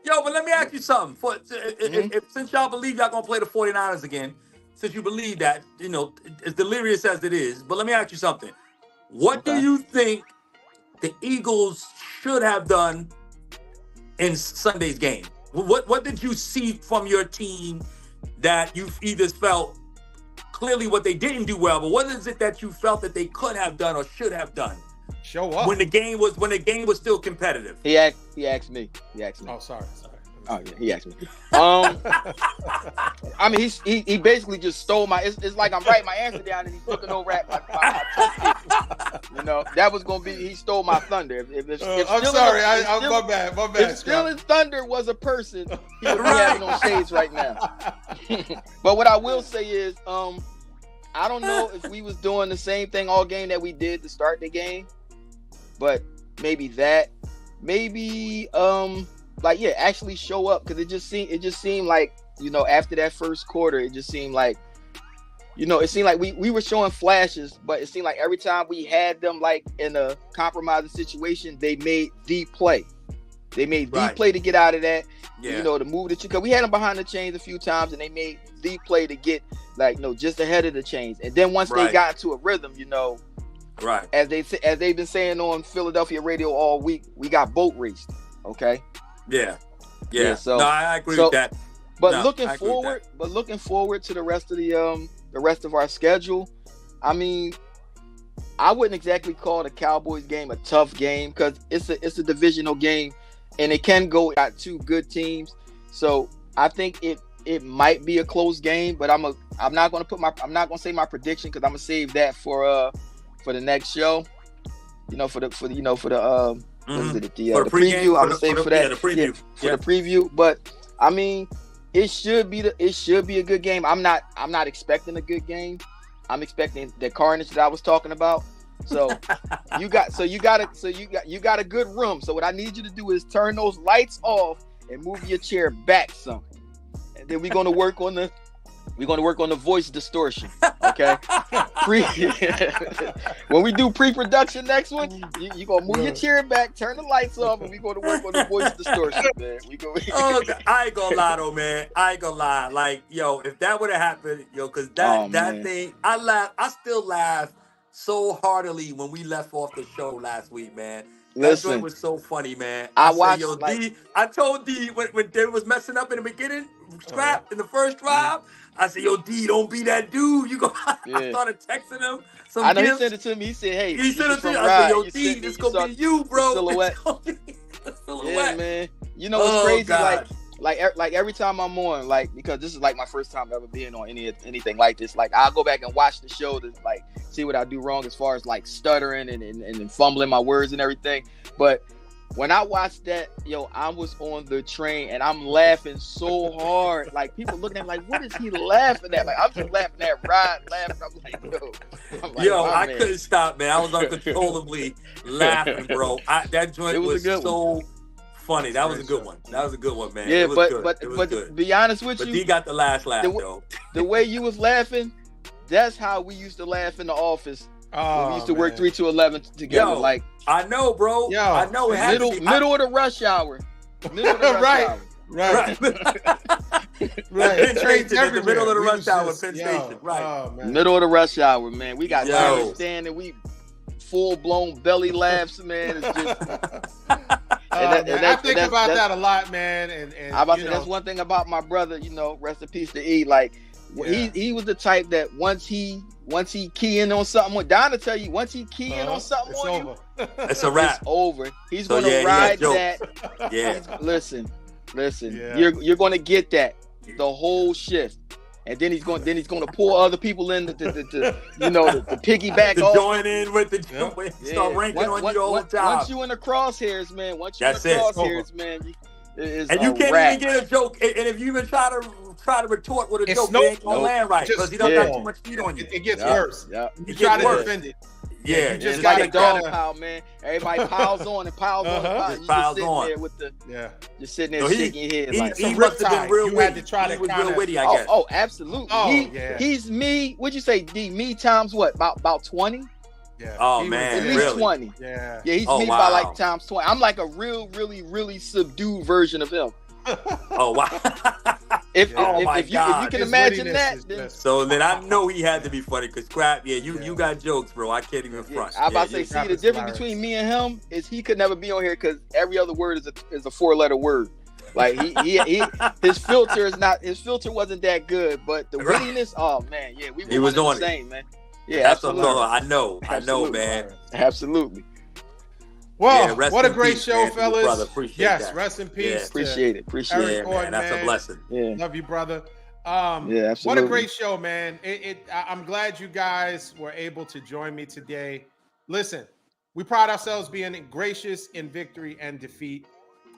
Yo, but let me ask you something. Since y'all believe y'all gonna play the 49ers again, since you believe that, as delirious as it is, but let me ask you something. What do you think the Eagles should have done in Sunday's game? What did you see from your team that you either felt clearly what they didn't do well, but what is it that you felt that they could have done or should have done Show up. when the game was still competitive? He asked me. Oh, sorry. Oh yeah, he asked me. I mean, he basically just stole my. It's like I'm writing my answer down and he's looking over at my you know, that was gonna be. He stole my thunder. If I'm sorry. My bad. If stealing thunder was a person, he would be having on shades right now. But what I will say is, I don't know if we was doing the same thing all game that we did to start the game, but maybe like, yeah, actually show up, because it just seemed like, you know, after that first quarter, it just seemed like, you know, it seemed like we were showing flashes, but it seemed like every time we had them like in a compromising situation, they made the play. They made the play to get out of that. Yeah. You know, to move the, because we had them behind the chains a few times, and they made the play to get, like, you know, just ahead of the chains. And then once they got into a rhythm, you know, as they've been saying on Philadelphia radio all week, we got boat raced. Okay. Yeah. So no, I agree with that. But looking forward to the rest of our schedule. I mean, I wouldn't exactly call the Cowboys game a tough game, because it's a divisional game, and it can go at two good teams. So I think it might be a close game, but I'm not going to say my prediction, because I'm gonna save that for the next show. You know, for the the preview. I'm gonna save for that. Yeah, the preview. For the preview. But I mean, it should be a good game. I'm not expecting a good game. I'm expecting the carnage that I was talking about. So you got a good room. So what I need you to do is turn those lights off and move your chair back some. And then we're gonna work on the voice distortion. Okay. When we do pre-production next one, you gonna move your chair back, turn the lights off, and we're gonna work on the voice distortion, man. I ain't gonna lie though, man. I ain't gonna lie. Like, yo, if that would have happened, yo, because that thing, I still laugh so heartily when we left off the show last week, man. That joint was so funny, man. I told D when David was messing up in the beginning, scrap in the first drive. I said, yo, D, don't be that dude. I started texting him. I know he sent it to me. He said, hey. He sent it to me. I said, yo, D, this gonna be you, bro. Silhouette. Yeah, man. You know what's crazy? God. Like every time I'm on, like, because this is like my first time ever being on anything like this. Like, I'll go back and watch the show to like see what I do wrong as far as like stuttering and fumbling my words and everything. But when I watched that, yo, I was on the train and I'm laughing so hard. Like, people looking at me like, what is he laughing at? Like, I'm just laughing at Rod laughing. I'm like, I couldn't stop, man. I was uncontrollably laughing, bro. That joint was so funny. That was a good one. That was a good one, man. Yeah, but to be honest with you, he got the last laugh, though. The way you was laughing, that's how we used to laugh in the office. When we used to work 3 to 11 together. Yo, like, I know, bro. Yo, I know. It middle of the rush hour. Middle of the rush hour. Right. Penn Station, in the middle of the rush hour, Penn Station. Right. Oh, middle of the rush hour, man. We got standing. We full-blown belly laughs, man. It's just... I think about that a lot, man. And I about to say, that's one thing about my brother, you know, rest in peace to E. Like, he was the type that once he key in on something, what Donna tell you, once he key in on something on you, it's a wrap. It's over. He's gonna ride that. Yeah. Listen. Yeah. You're gonna get that the whole shift. And then he's going to pull other people in to piggyback off. Join in with the start ranking on you the whole time. Once you in the crosshairs, man. Man. And you can't even get a joke. And if you even try to retort with a joke, you ain't gonna land right because he don't got too much heat on you. It gets worse. Yeah. You try to defend it. Yeah, you just got a dog pile, man. Everybody piles on and piles on. You just sitting there with the just sitting there shaking your head like he must have been real witty. He was real witty, I guess. Oh, absolutely. He's me. What'd you say? D me times what? About 20? Yeah. Oh man, at least 20. Yeah. Yeah, he's me by like times 20. I'm like a really subdued version of him. Oh wow. If you can imagine that, then... So then I know he had to be funny because Scrap, you got jokes, bro. I can't even front. I'm about to say, the difference between me and him is he could never be on here because every other word is a 4-letter word. Like his filter wasn't that good, but the wittiness, oh man, yeah, he was doing the same, man. Yeah, that's absolutely. I know, man. Absolutely. Well, yeah, what a great show, man, fellas. brother. Appreciate yes, that. rest in peace. Yeah. Appreciate it. Yeah, Gordon, man, that's a blessing. Yeah. Love you, brother. Yeah, absolutely. What a great show, man. I'm glad you guys were able to join me today. Listen, we pride ourselves being gracious in victory and defeat.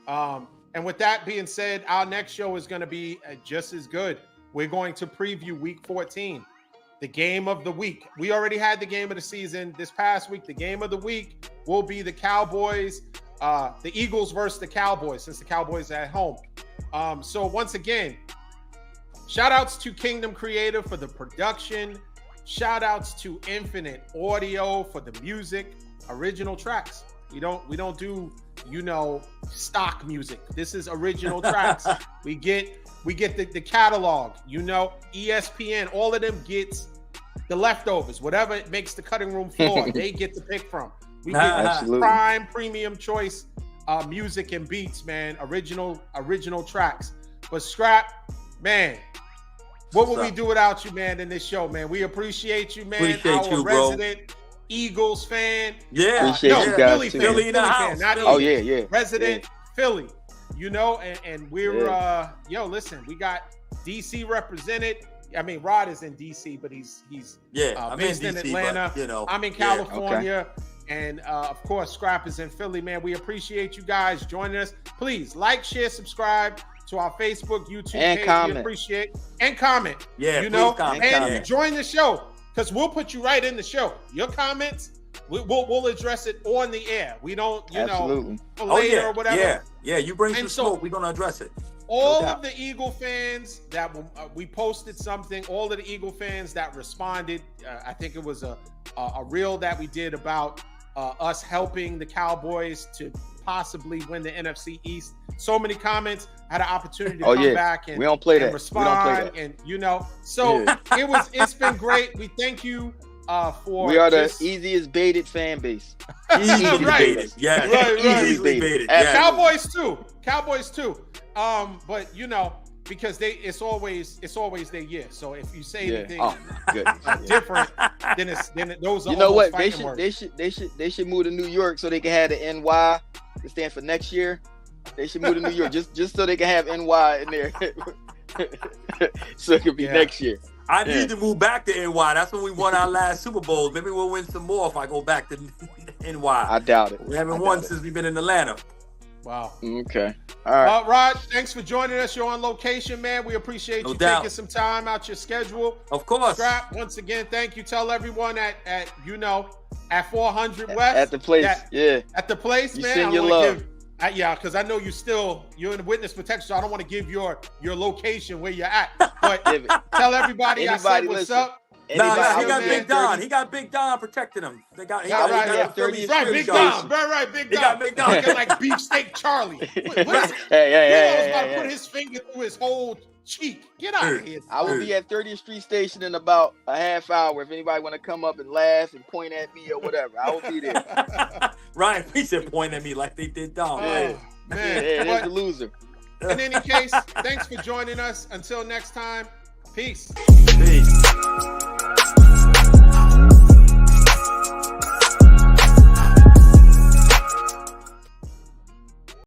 And with that being said, our next show is going to be just as good. We're going to preview week 14, the game of the week. We already had the game of the season this past week. The game of the week will be the Cowboys, the Eagles versus the Cowboys, since the Cowboys are at home. So once again, shout outs to Kingdom Creative for the production. Shout outs to Infinite Audio for the music, original tracks. We don't do, stock music. This is original tracks. We get the catalog, ESPN, all of them gets the leftovers, whatever it makes the cutting room floor, they get to pick from. We get prime premium choice music and beats, man. Original tracks. But Scrap, man, what would we do without you, man, in this show, man? We appreciate you, man. Appreciate you, resident bro. Eagles fan. Yeah. Appreciate you guys Philly too. fan. Philly in the house. Fan, not Philly. Eagles. Oh, yeah. Resident Philly. And we're listen, we got DC represented. I mean, Rod is in DC, but he's based in Atlanta. But, I'm in California. Okay. And of course, Scrap is in Philly, man. We appreciate you guys joining us. Please like, share, subscribe to our Facebook, YouTube and page. Comment. We appreciate and comment. Yeah, comment. And join the show, because we'll put you right in the show. Your comments, we'll address it on the air. We don't, for later or whatever. Yeah. You bring some smoke, we're gonna address it. All of the Eagle fans that we posted something. All of the Eagle fans that responded. I think it was a reel that we did about us helping the Cowboys to possibly win the NFC East. So many comments. Had an opportunity to come back and we don't play that. Respond. We don't play that. And so it's been great. We thank you for. We are the easiest baited fan base. Easily baited. Yeah. Right. Easily baited. And Cowboys too. But because it's always their year. So if you say anything different, then those are what they should move to New York so they can have the NY to stand for next year. They should move to New York just so they can have NY in there. So it could be next year. I need to move back to NY. That's when we won our last Super Bowl. Maybe we'll win some more if I go back to NY. I doubt it. We haven't won since we've been in Atlanta. Wow. Okay. All right. Rod, thanks for joining us. You're on location, man. We appreciate you taking some time out your schedule. Of course. Scrap, once again, thank you. Tell everyone at 400 West. At the place. At the place, you man. Send your love. Because I know you're in witness protection, so I don't want to give your location where you're at. But tell everybody I said what's up. He got Big Don. He got Big Don protecting him. He got Big Don. Right, Big Don. He got Big Don. Looking like Beefsteak Charlie. What is it? Hey, was about to put his finger through his whole cheek. Get out of here. I will be at 30th Street Station in about a half hour. If anybody want to come up and laugh and point at me or whatever, I will be there. Ryan, he said point at me like they did Don. Man. There's the loser. In any case, thanks for joining us. Until next time, peace. Peace.